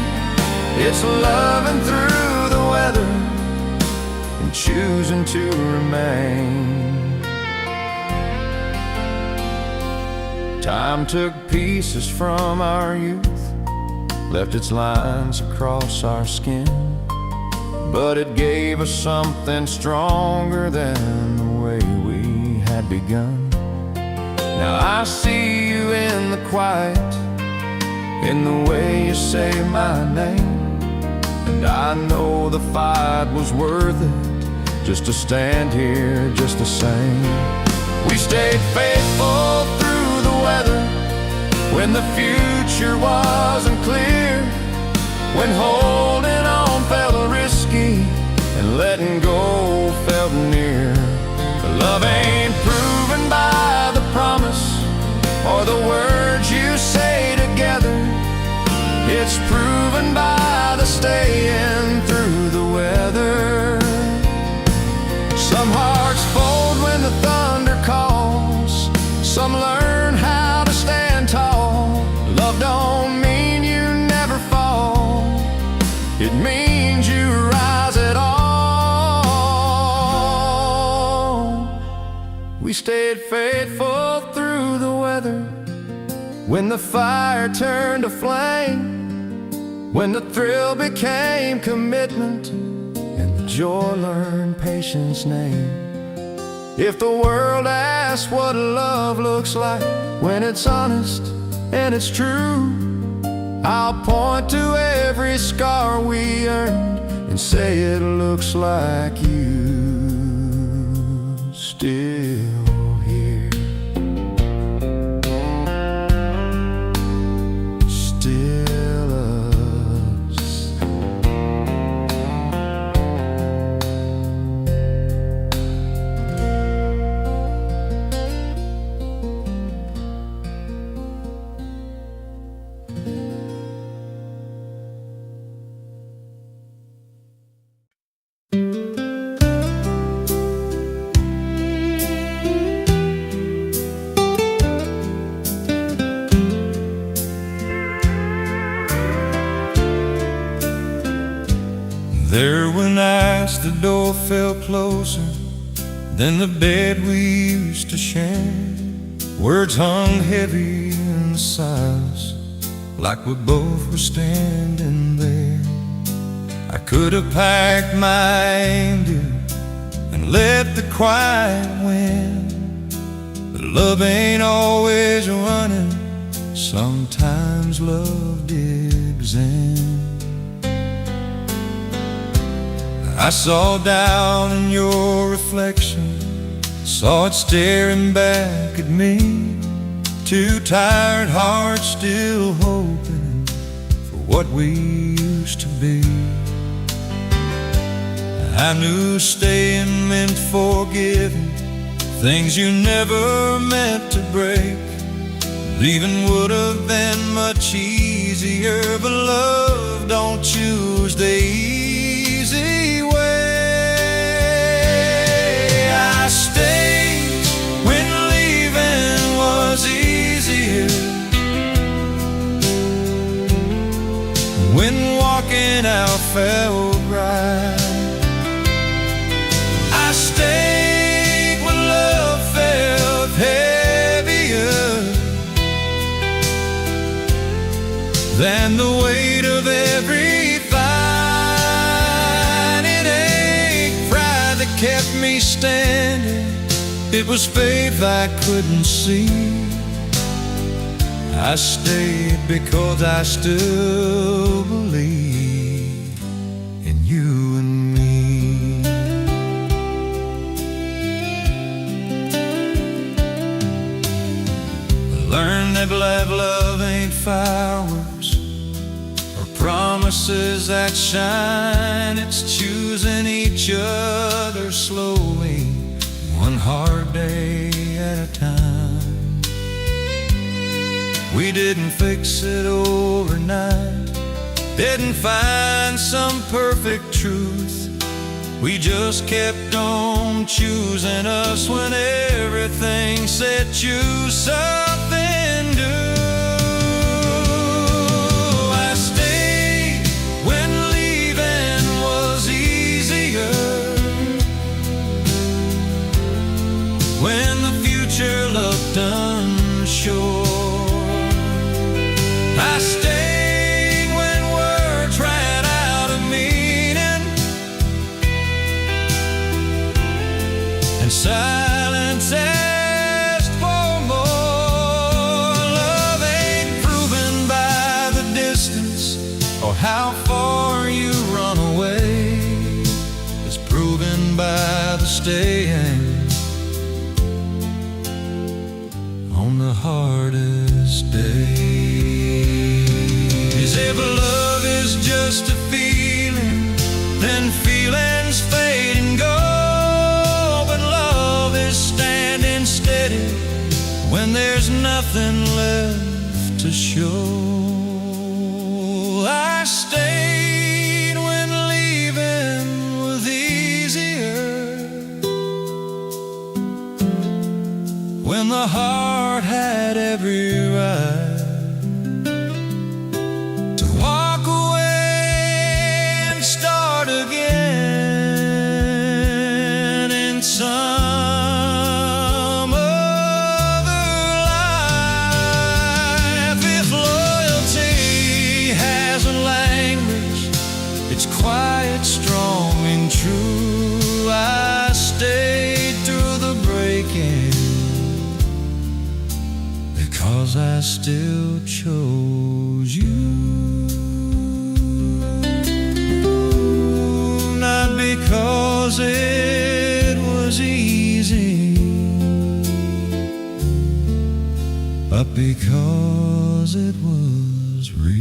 It's loving through the weather and choosing to remain. Time took pieces from our youth, left its lines across our skin, but it gave us something stronger than the way we had begun. Now I see you in the quiet, in the way you say my name, and I know the fight was worth it, just to stand here just the same. We stayed faithful through the weather, when the future wasn't clear, when holding on felt risky and letting go felt near. Love ain't proven by the promise or the words you say together. It's proven by the staying through the weather. Some hearts fold when the thunder calls, some learn how to stand tall. Love don't mean you never fall, it means you rise at all. We stayed faithful through the weather, when the fire turned to flame, when the thrill became commitment and the joy learned patience name. If the world asks what love looks like when it's honest and it's true, I'll point to every scar we earned and say it looks like you still. There were nights the door felt closer than the bed we used to share. Words hung heavy in the silence, like we both were standing there. I could have packed my anger and let the quiet win, but love ain't always running, sometimes love digs in. I saw down in your reflection, saw it staring back at me. Two tired hearts still hoping for what we used to be. I knew staying meant forgiving things you never meant to break. Leaving would have been much easier, but love don't choose the easy way. I stayed when leaving was easier. something out felt right. I stayed when love felt heavier than the weight of every fine. It ain't pride that kept me standing, it was faith I couldn't see. I stayed because I still believe in you and me. I learned that love ain't fireworks or promises that shine. It's choosing each other slowly, one hard day at a time. We didn't fix it overnight, didn't find some perfect truth. We just kept on choosing us when everything said choose something new. I stayed when leaving was easier, when the future looked unsure. I stayed when words ran out of meaning and silence asked for more. Love ain't proven by the distance or how far you run away. It's proven by the staying on the hardest day. If love is just a feeling, then feelings fade and go. But love is standing steady when there's nothing left to show. I stayed when leaving was easier, when the heart had every right again in some other life. If loyalty has a language, it's quiet, strong, and true. I stayed through the breaking because I still chose you. Not because it was easy, but because it was real.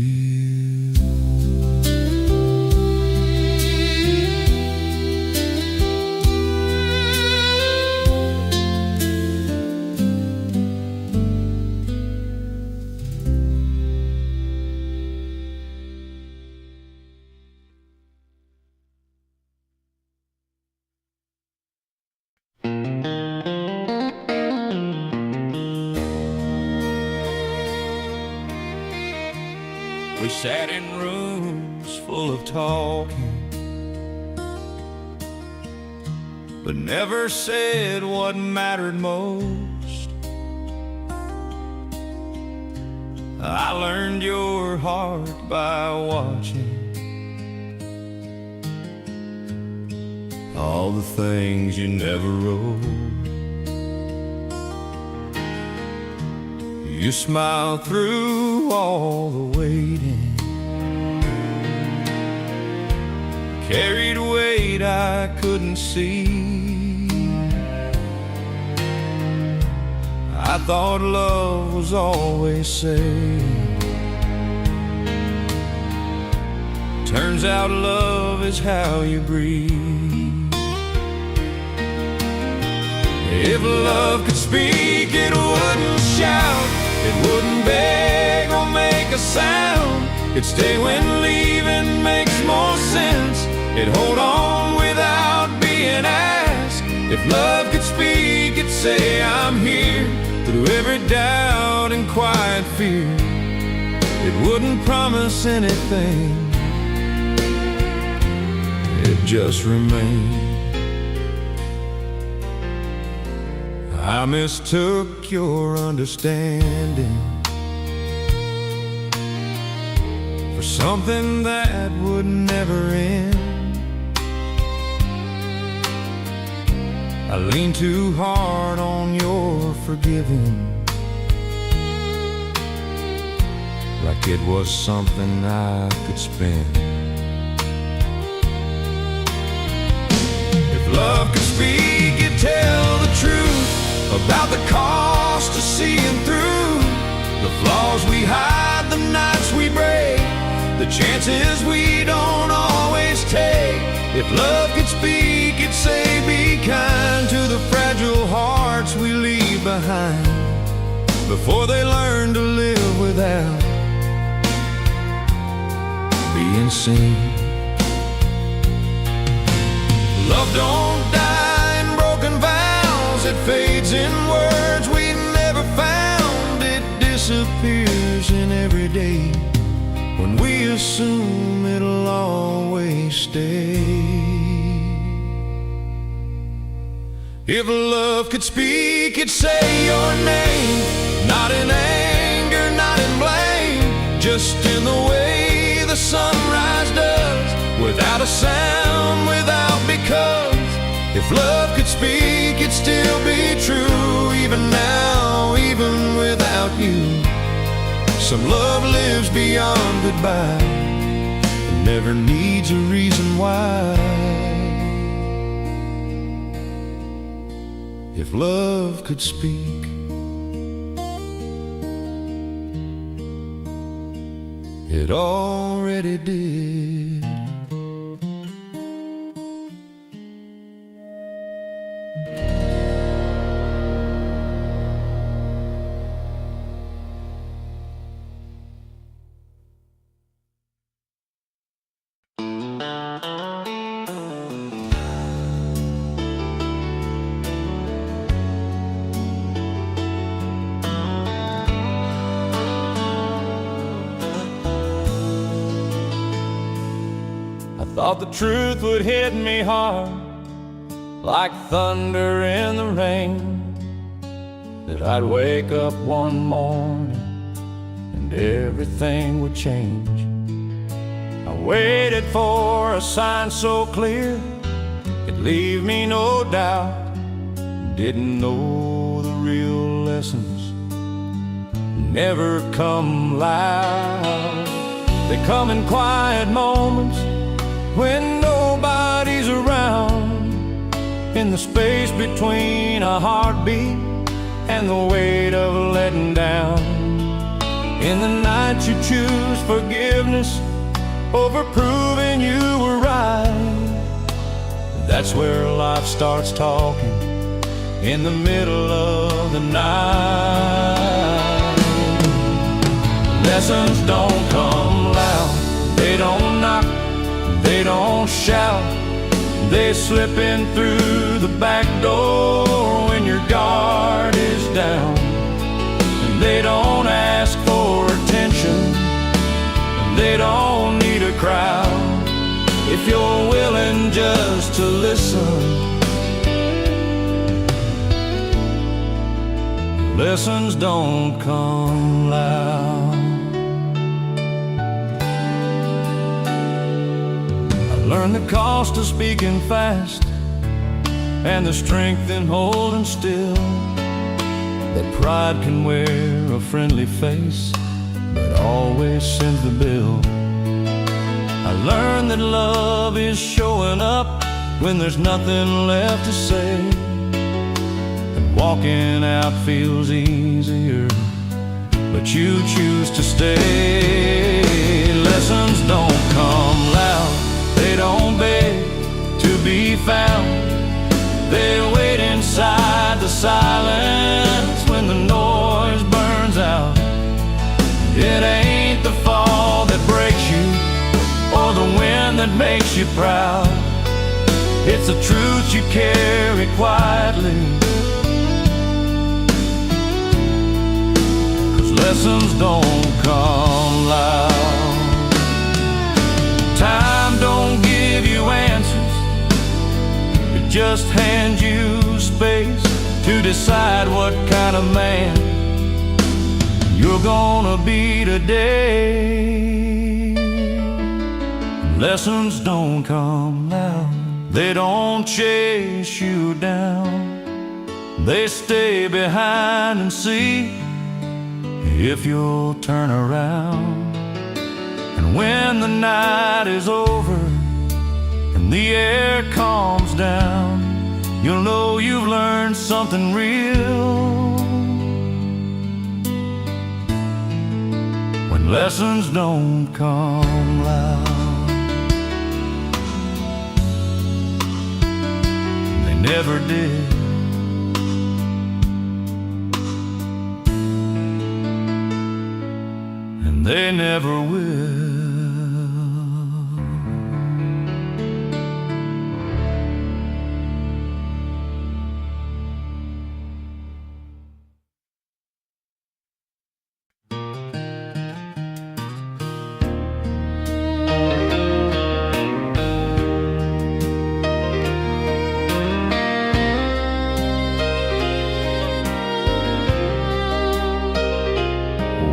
We sat in rooms full of talking, but never said what mattered most. I learned your heart by watching all the things you never wrote. You smiled through all the waiting, carried weight I couldn't see. I thought love was always safe. Turns out love is how you breathe. If love could speak, it wouldn't shout, it wouldn't beg or make a sound. It'd stay when leaving makes more sense. It'd hold on without being asked. If love could speak, it'd say I'm here through every doubt and quiet fear. It wouldn't promise anything, just remain. I mistook your understanding for something that would never end. I leaned too hard on your forgiving, like it was something I could spend. If love could speak, it'd tell the truth about the cost of seeing through the flaws we hide, the nights we break, the chances we don't always take. If love could speak, it'd say be kind to the fragile hearts we leave behind before they learn to live without being seen. Love don't die in broken vows, it fades in words we never found. It disappears in every day when we assume it'll always stay. If love could speak, it'd say your name, not in anger, not in blame, just in the way the sunrise does, without a sound, without because. If love could speak, it'd still be true, even now, even without you. Some love lives beyond goodbye and never needs a reason why. If love could speak, it already did. Thought the truth would hit me hard like thunder in the rain, that I'd wake up one morning and everything would change. I waited for a sign so clear it'd leave me no doubt. Didn't know the real lessons never come loud. They come in quiet moments when nobody's around, in the space between a heartbeat and the weight of letting down. In the night you choose forgiveness over proving you were right. That's where life starts talking, in the middle of the night. Lessons don't come loud, they don't knock, they don't shout, they slip in through the back door when your guard is down. And they don't ask for attention, and they don't need a crowd. If you're willing just to listen, lessons don't come loud. Learn the cost of speaking fast and the strength in holding still. That pride can wear a friendly face, but always sends the bill. I learned that love is showing up when there's nothing left to say, and walking out feels easier, but you choose to stay. Lessons don't come loud, they don't beg to be found. They wait inside the silence when the noise burns out. It ain't the fall that breaks you or the wind that makes you proud. It's the truth you carry quietly, 'cause lessons don't come loud. Time don't give you answers, just hand you space to decide what kind of man you're gonna be today. Lessons don't come loud, they don't chase you down. They stay behind and see if you'll turn around. And when the night is over and the air calms down, you'll know you've learned something real. When lessons don't come loud, they never did. And they never will.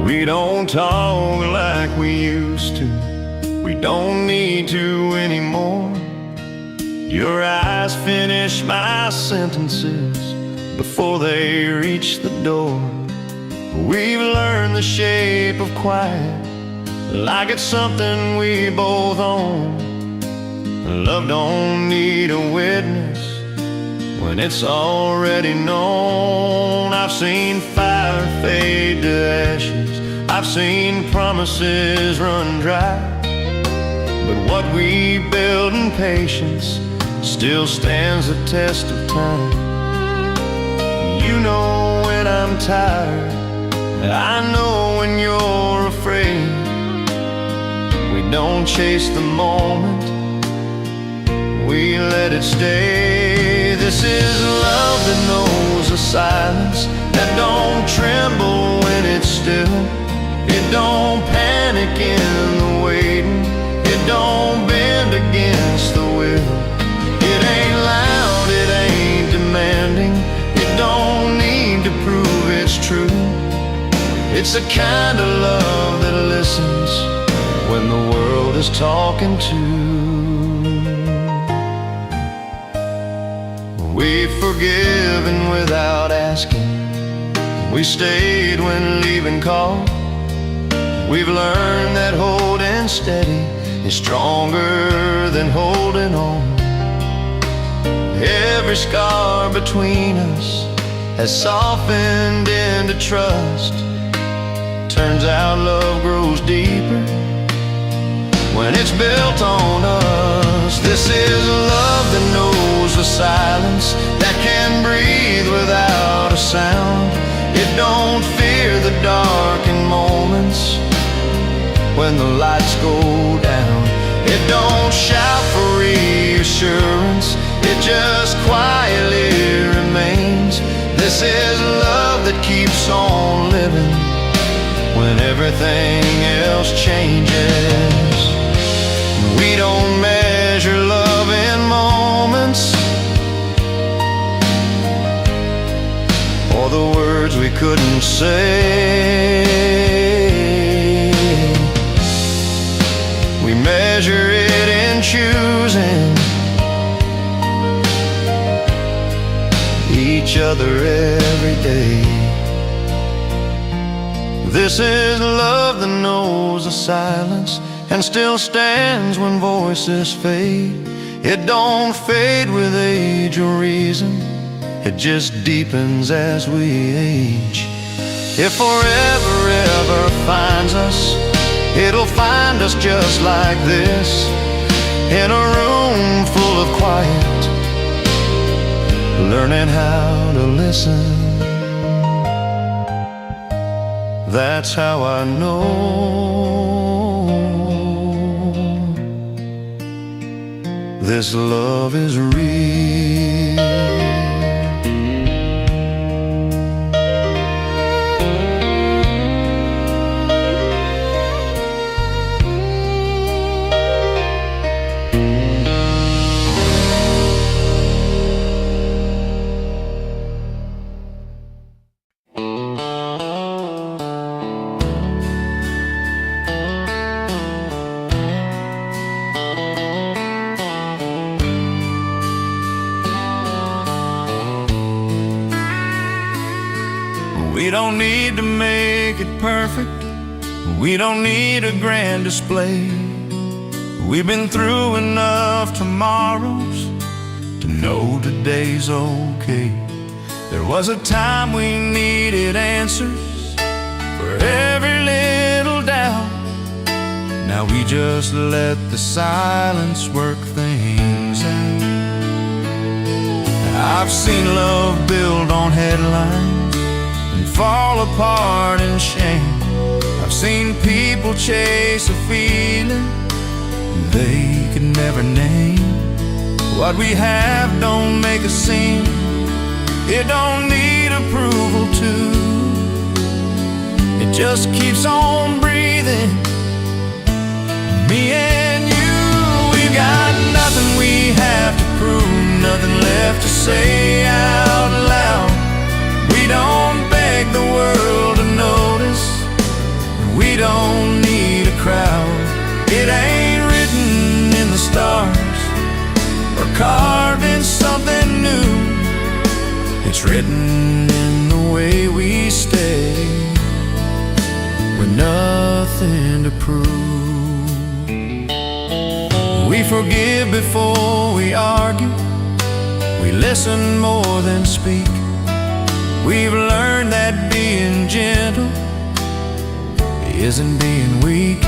We don't talk like we used to. We don't need to anymore. Your eyes finish my sentences before they reach the door. We've learned the shape of quiet, like it's something we both own. Love don't need a witness when it's already known. I've seen fire fade to ashes, I've seen promises run dry, but what we build in patience still stands the test of time. You know when I'm tired, I know when you're afraid. We don't chase the moment, we let it stay. This is love that knows the silence, that don't tremble when it's still. It don't panic in the waiting, it don't bend against the will. It ain't loud, it ain't demanding, it don't need to prove it's true. It's the kind of love that listens when the world is talking to. We've forgiven without asking, we stayed when leaving called. We've learned that holding steady is stronger than holding on. Every scar between us has softened into trust. Turns out love grows deeper when it's built on us. This is love that knows the silence, that can breathe without a sound. It don't fear the dark in moments when the lights go down. It don't shout for reassurance, it just quietly remains. This is love that keeps on living when everything else changes. We don't measure love in moments or the words we couldn't say. We measure it in choosing each other every day. This is love that knows the silence and still stands when voices fade. It don't fade with age or reason, it just deepens as we age. If forever ever finds us, it'll find us just like this, in a room full of quiet, learning how to listen. That's how I know this love is real. don't need to make it perfect. We don't need a grand display. We've been through enough tomorrows to know today's okay. There was a time we needed answers for every little doubt. Now we just let the silence work things out. I've seen love build on headlines and fall apart in shame. I've seen people chase a feeling they could never name. What we have don't make a scene. It don't need approval too. It just keeps on breathing. Me and you, we've got nothing we have to prove, nothing left to say out loud. We don't beg the world to notice. We don't need a crowd. It ain't written in the stars or carved in something new. It's written in the way we stay with nothing to prove. We forgive before we argue. We listen more than speak. We've learned that being gentle isn't being weak.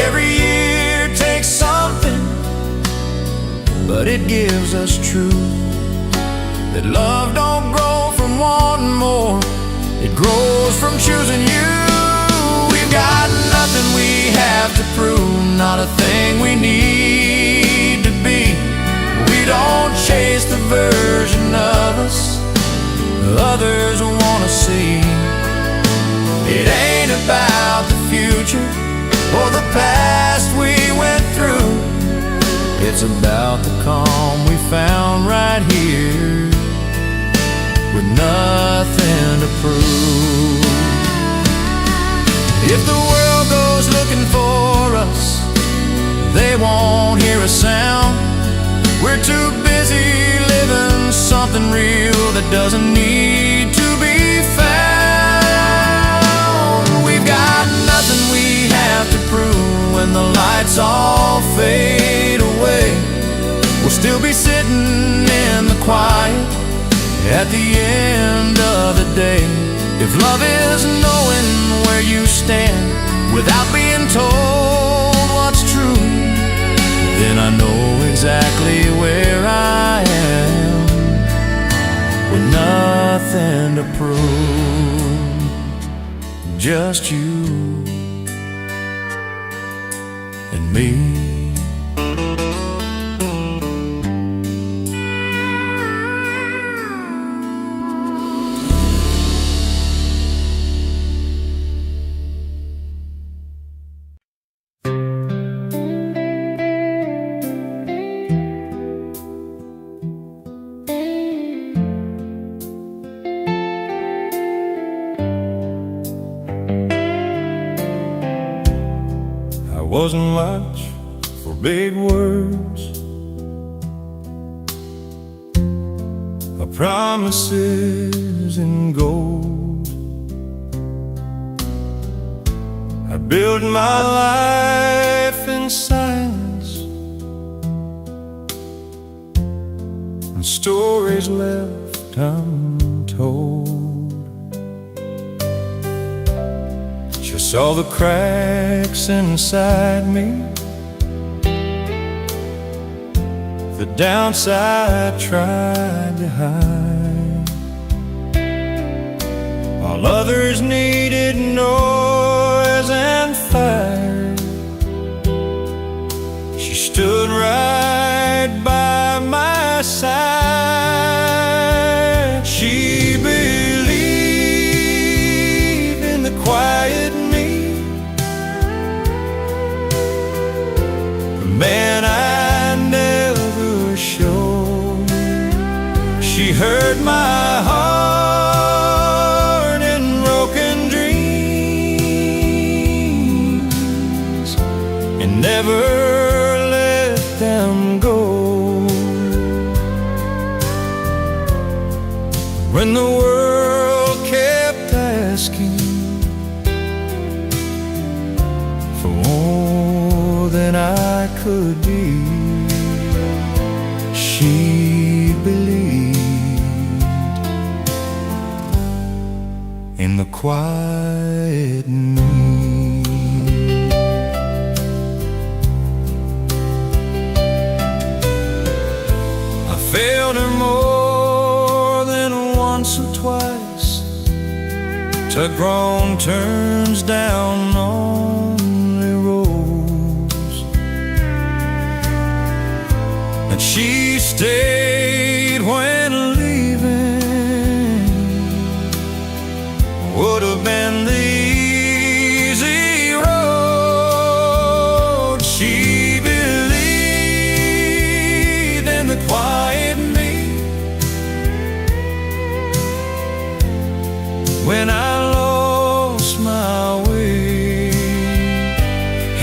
Every year takes something, but it gives us truth. That love don't grow from wanting more, it grows from choosing you. We've got nothing we have to prove, not a thing we need to be. We don't chase the version of us others wanna see. It ain't about the future or the past we went through. It's about the calm we found right here with nothing to prove. If the world goes looking for us, they won't hear a sound. We're too busy living something real that doesn't need to be found. We've got nothing we have to prove. When the lights all fade away, we'll still be sitting in the quiet at the end of the day. If love is knowing where you stand without being told what's true, then I know exactly where I am with nothing to prove. Just you and me. Wasn't much for big words or promises in gold. I built my life in silence and stories left untold. Saw the cracks inside me, the downside tried to hide, while others needed noise and fire. She stood right by my side. She believed in the quiet man I never showed. She heard my heart and broken dreams and never let them go. When the world kept could be. She believed in the quiet me. I failed her more than once or twice, took wrong turns down lonely roads, and she stayed when leaving would have been the easy road. She believed in the quiet me when I lost my way,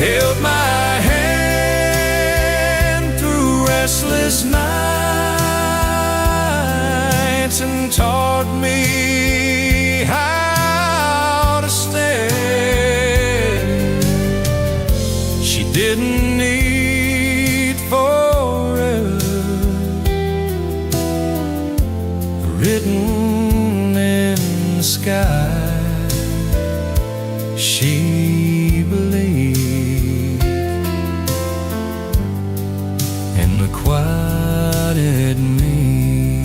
held my hand through restless nights and taught me how to stay. She didn't need forever written in the sky. She believed in the quiet me,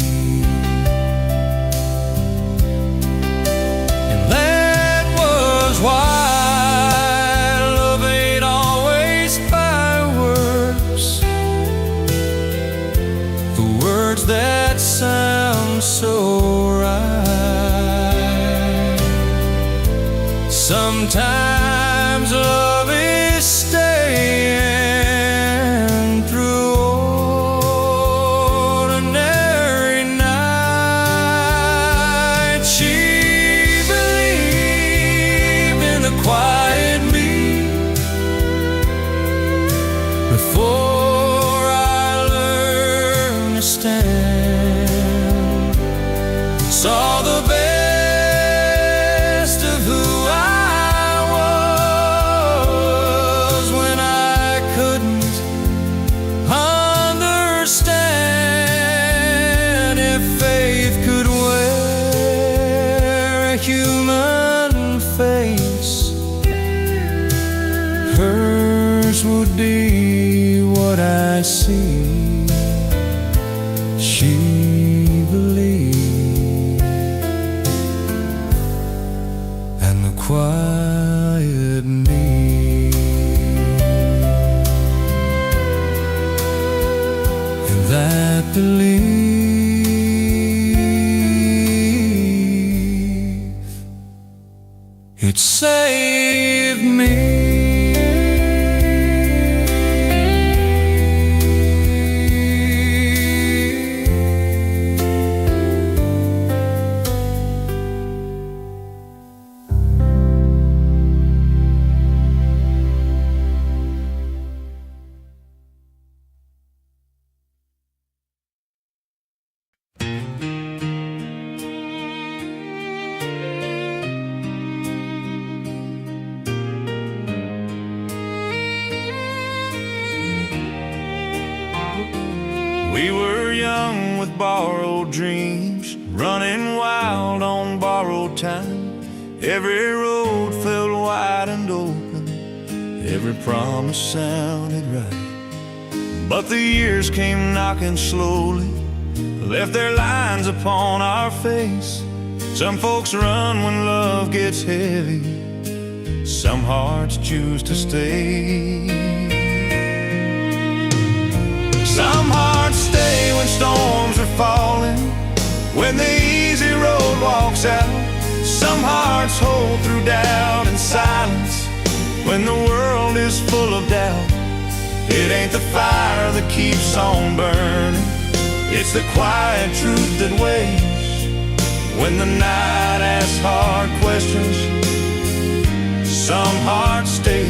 and that was why love ain't always fireworks, the words that sound so right. Sometimes love is staying through ordinary nights. She believed in the quiet me before I learned to stand, saw the best of who I was when I couldn't understand. If faith could wear a human face, hers would be what I see. She believed, and the quiet me, and that belief, it saved me. We were young with borrowed dreams, running wild on borrowed time. Every road felt wide and open, every promise sounded right. But the years came knocking slowly, left their lines upon our face. Some folks run when love gets heavy, some hearts choose to stay. Some hearts stay when storms are falling, when the easy road walks out. Some hearts hold through doubt and silence, when the world is full of doubt. It ain't the fire that keeps on burning, it's the quiet truth that waits. When the night asks hard questions, some hearts stay.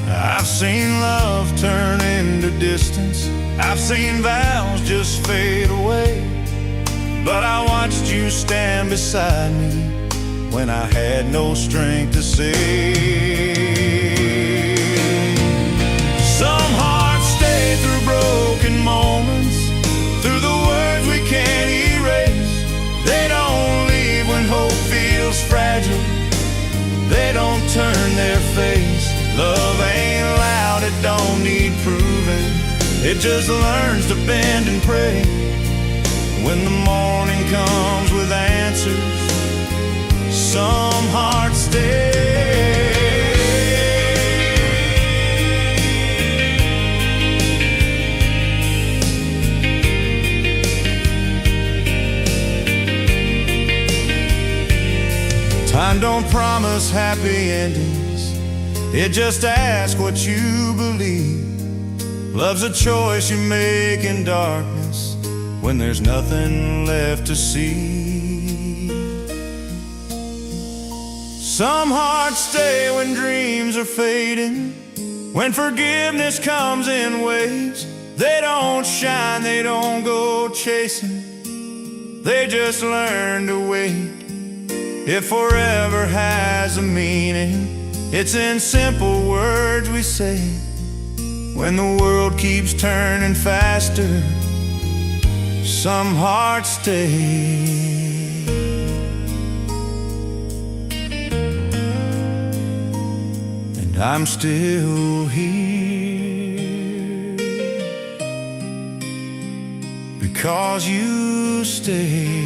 I've seen love turn into distance, I've seen vows just fade away, but I watched you stand beside me when I had no strength to say. Some hearts stay through broken moments, through the words we can't erase. They don't leave when hope feels fragile. They don't turn their face. Love ain't loud, it don't need proving. It just learns to bend and pray. When the morning comes with answers, some hearts stay. Time don't promise happy endings, it just asks what you believe. Love's a choice you make in darkness, when there's nothing left to see. Some hearts stay when dreams are fading, when forgiveness comes in waves. They don't shine, they don't go chasing, they just learn to wait. If forever has a meaning, it's in simple words we say. When the world keeps turning faster, some hearts stay. And I'm still here because you stay.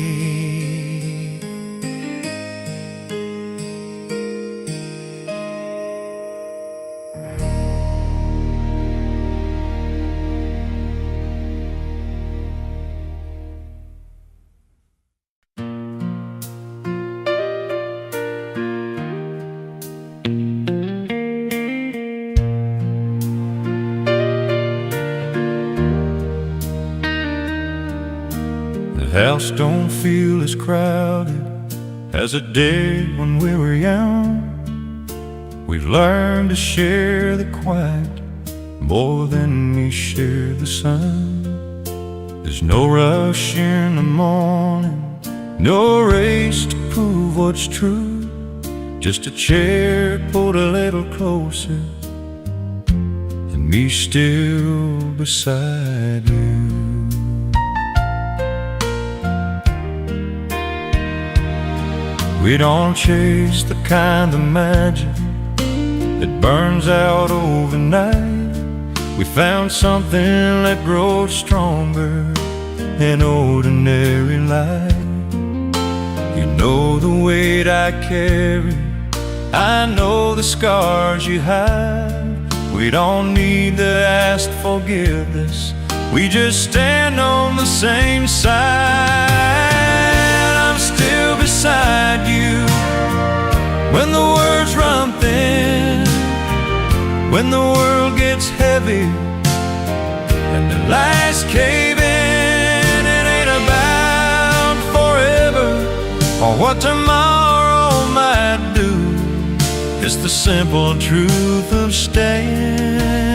The house don't feel as crowded as it did when we were young. We've learned to share the quiet more than we share the sun. There's no rush in the morning, no race to prove what's true. Just a chair pulled a little closer, and me still beside you. We don't chase the kind of magic that burns out overnight. We found something that grows stronger in ordinary life. You know the weight I carry, I know the scars you hide. We don't need to ask forgiveness, we just stand on the same side. I'm still beside you when the words run thin, when the world gets heavy and the lights cave in. It ain't about forever or what tomorrow might do. It's the simple truth of staying.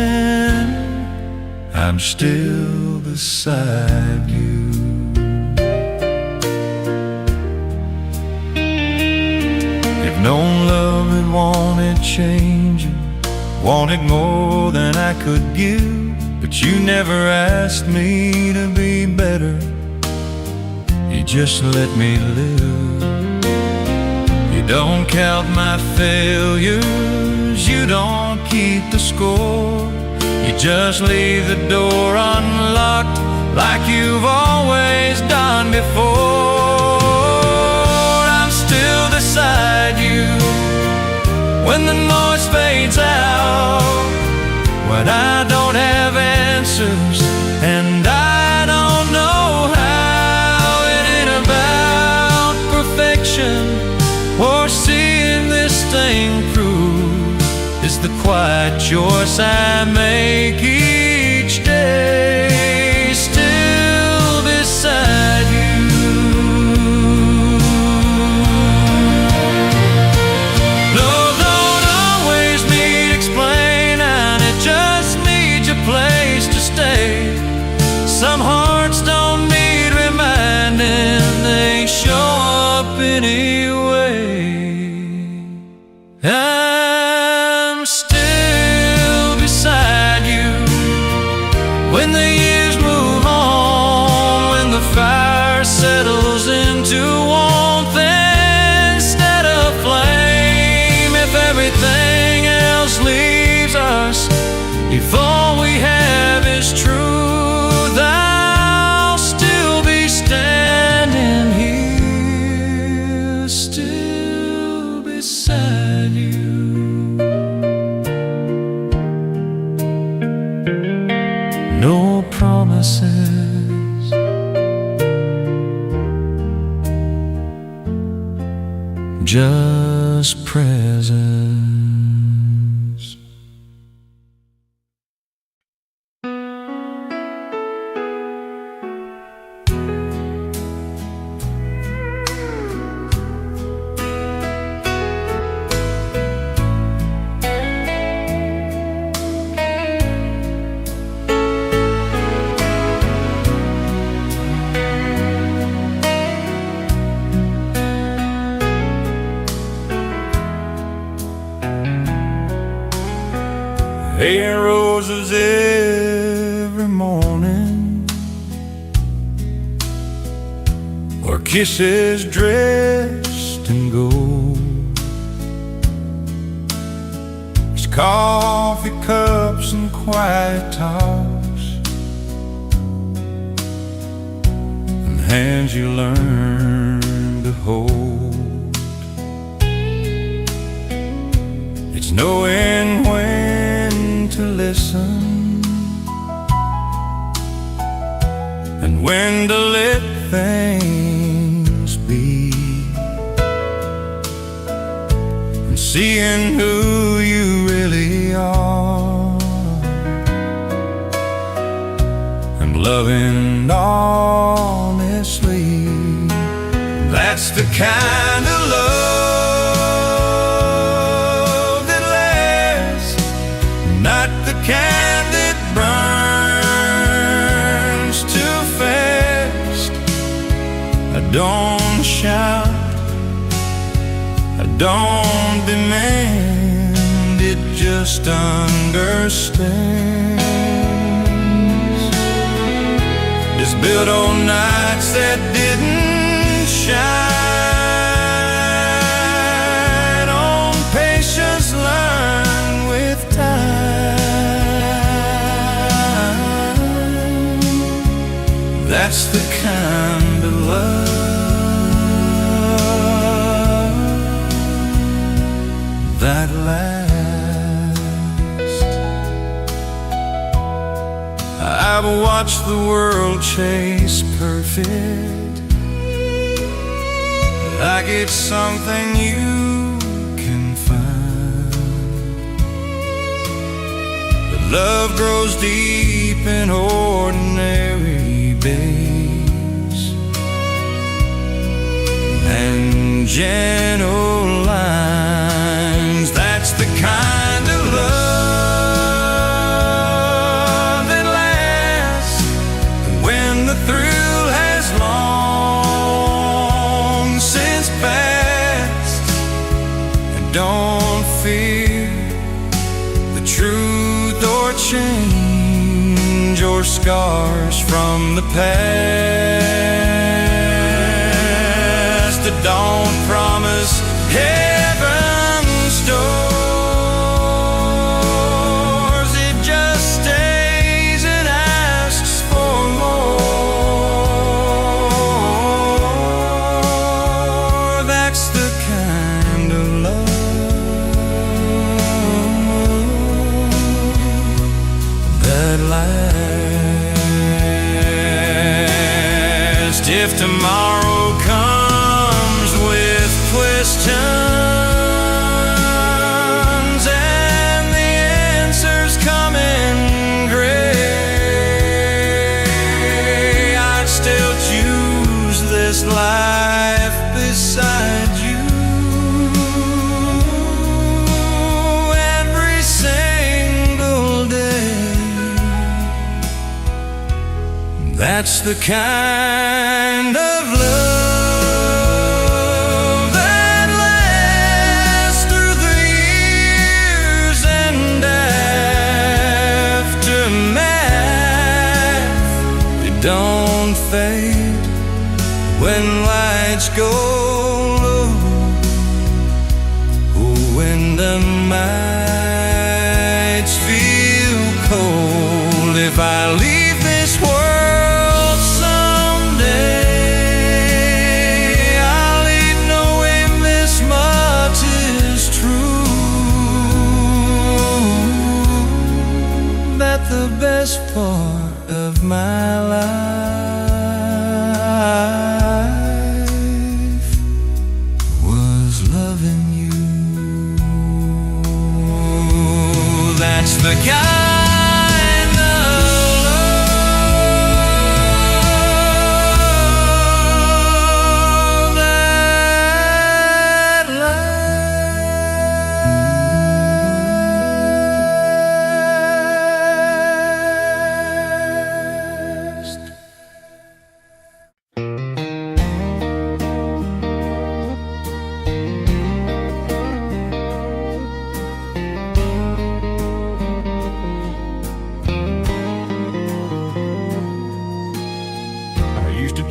I'm still beside you. If known love had wanted changing, wanted more than I could give, but you never asked me to be better, you just let me live. You don't count my failures, you don't keep the score. You just leave the door unlocked like you've always done before. I'm still beside you when the noise fades out, when I don't have answers and I don't know how. It ain't about perfection or seeing this thing through. It's the quiet choice I make each day, still beside you. Love don't always need explaining, it just needs a place to stay. Some hearts don't need reminding, they show up anyway. just presence. Hey, roses every morning, or kisses dressed in gold. There's coffee cups and quiet talks, and hands you learn to hold. It's knowing when to listen and when to let things be, and seeing who you really are, and loving honestly. That's the kind of love that lasts, not the kind that burns too fast. I don't shout, I don't demand, it just understands. It's built on nights that didn't shine, on patience learned with time. That's the kind of love that lasts. I've watched the world chase perfect, like it's something you can find. But love grows deep in ordinary bays and gentle lines. That's the kind of love that lasts when the thrill has long since passed. And don't fear the truth or change or scars from the past. Don't promise heaven's doors, it just stays and asks for more. That's the kind of love that lasts. If tomorrow comes with questions and the answers come in gray, I'd still choose this life beside you every single day. That's the kind of love that lasts through the years and aftermath. It don't fade when lights go low, or when the nights feel cold. If I leave this world someday, I'll leave knowing this much is true, that the best part of my life was love. the kind of love that lasts.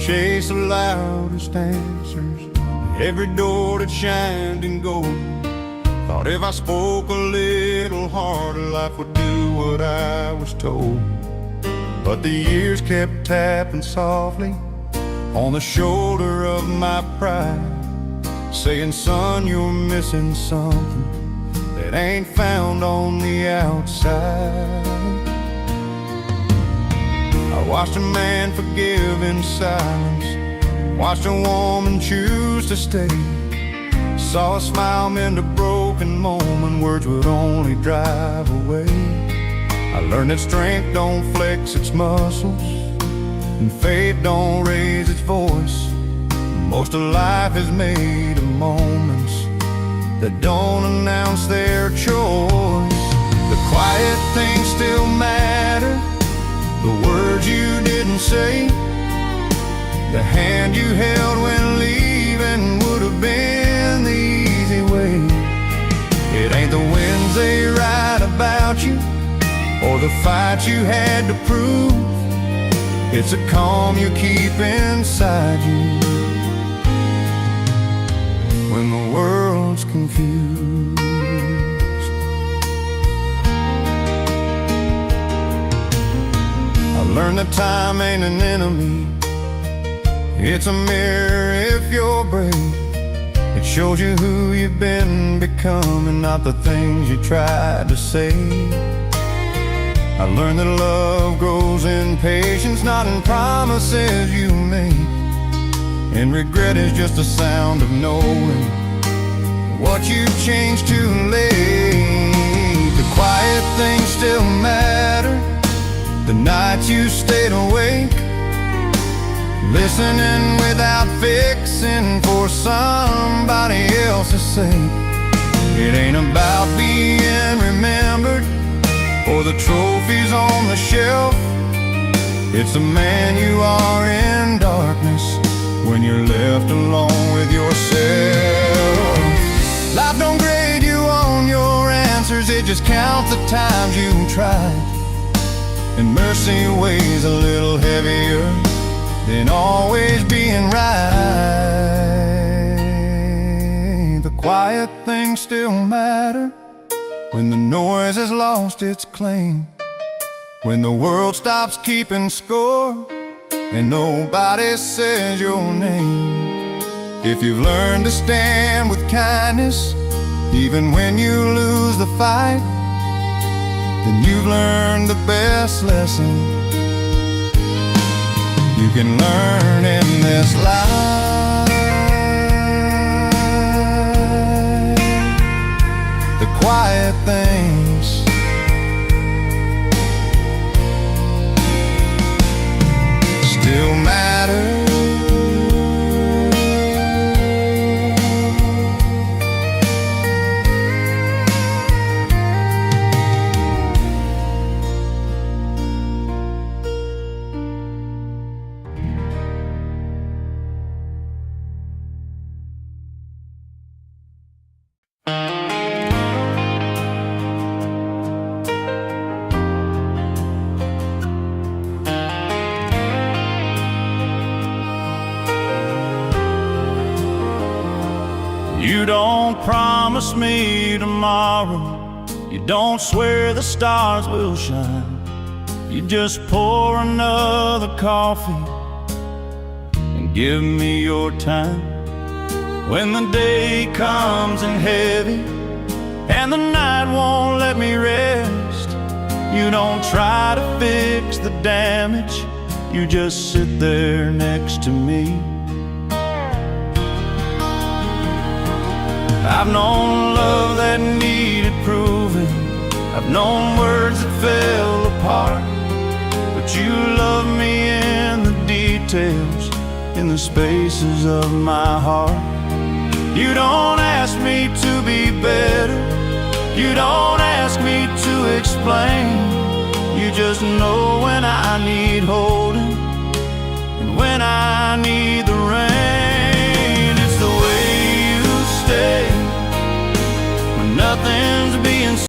Chase the loudest answers, every door that shined in gold. Thought if I spoke a little harder, life would do what I was told. But the years kept tapping softly on the shoulder of my pride, saying, son, you're missing something that ain't found on the outside. I watched a man forgive in silence, watched a woman choose to stay, saw a smile mend a broken moment words would only drive away. I learned that strength don't flex its muscles and faith don't raise its voice. Most of life is made of moments that don't announce their choice. The quiet things still matter, the words you didn't say, the hand you held when leaving would have been the easy way. It ain't the winds they write about you or the fights you had to prove, it's a calm you keep inside you when the world's confused. Learn that time ain't an enemy, it's a mirror if you're brave. It shows you who you've been becoming, not the things you tried to say. I learned that love grows in patience, not in promises you make. And regret is just a sound of knowing what you've changed too late. The quiet things still matter, the nights you stayed awake, listening without fixing for somebody else's sake. It ain't about being remembered or the trophies on the shelf, it's the man you are in darkness when you're left alone with yourself. Life don't grade you on your answers, it just counts the times you tried. And mercy weighs a little heavier than always being right. The quiet things still matter when the noise has lost its claim, when the world stops keeping score and nobody says your name. If you've learned to stand with kindness even when you lose the fight, then you've learned the best lesson you can learn in this life. The quiet things still matter. You don't promise me tomorrow, you don't swear the stars will shine. You just pour another coffee and give me your time. When the day comes in heavy and the night won't let me rest, you don't try to fix the damage, you just sit there next to me. I've known love that needed proving, I've known words that fell apart, but you love me in the details, in the spaces of my heart. You don't ask me to be better, you don't ask me to explain. You just know when I need hope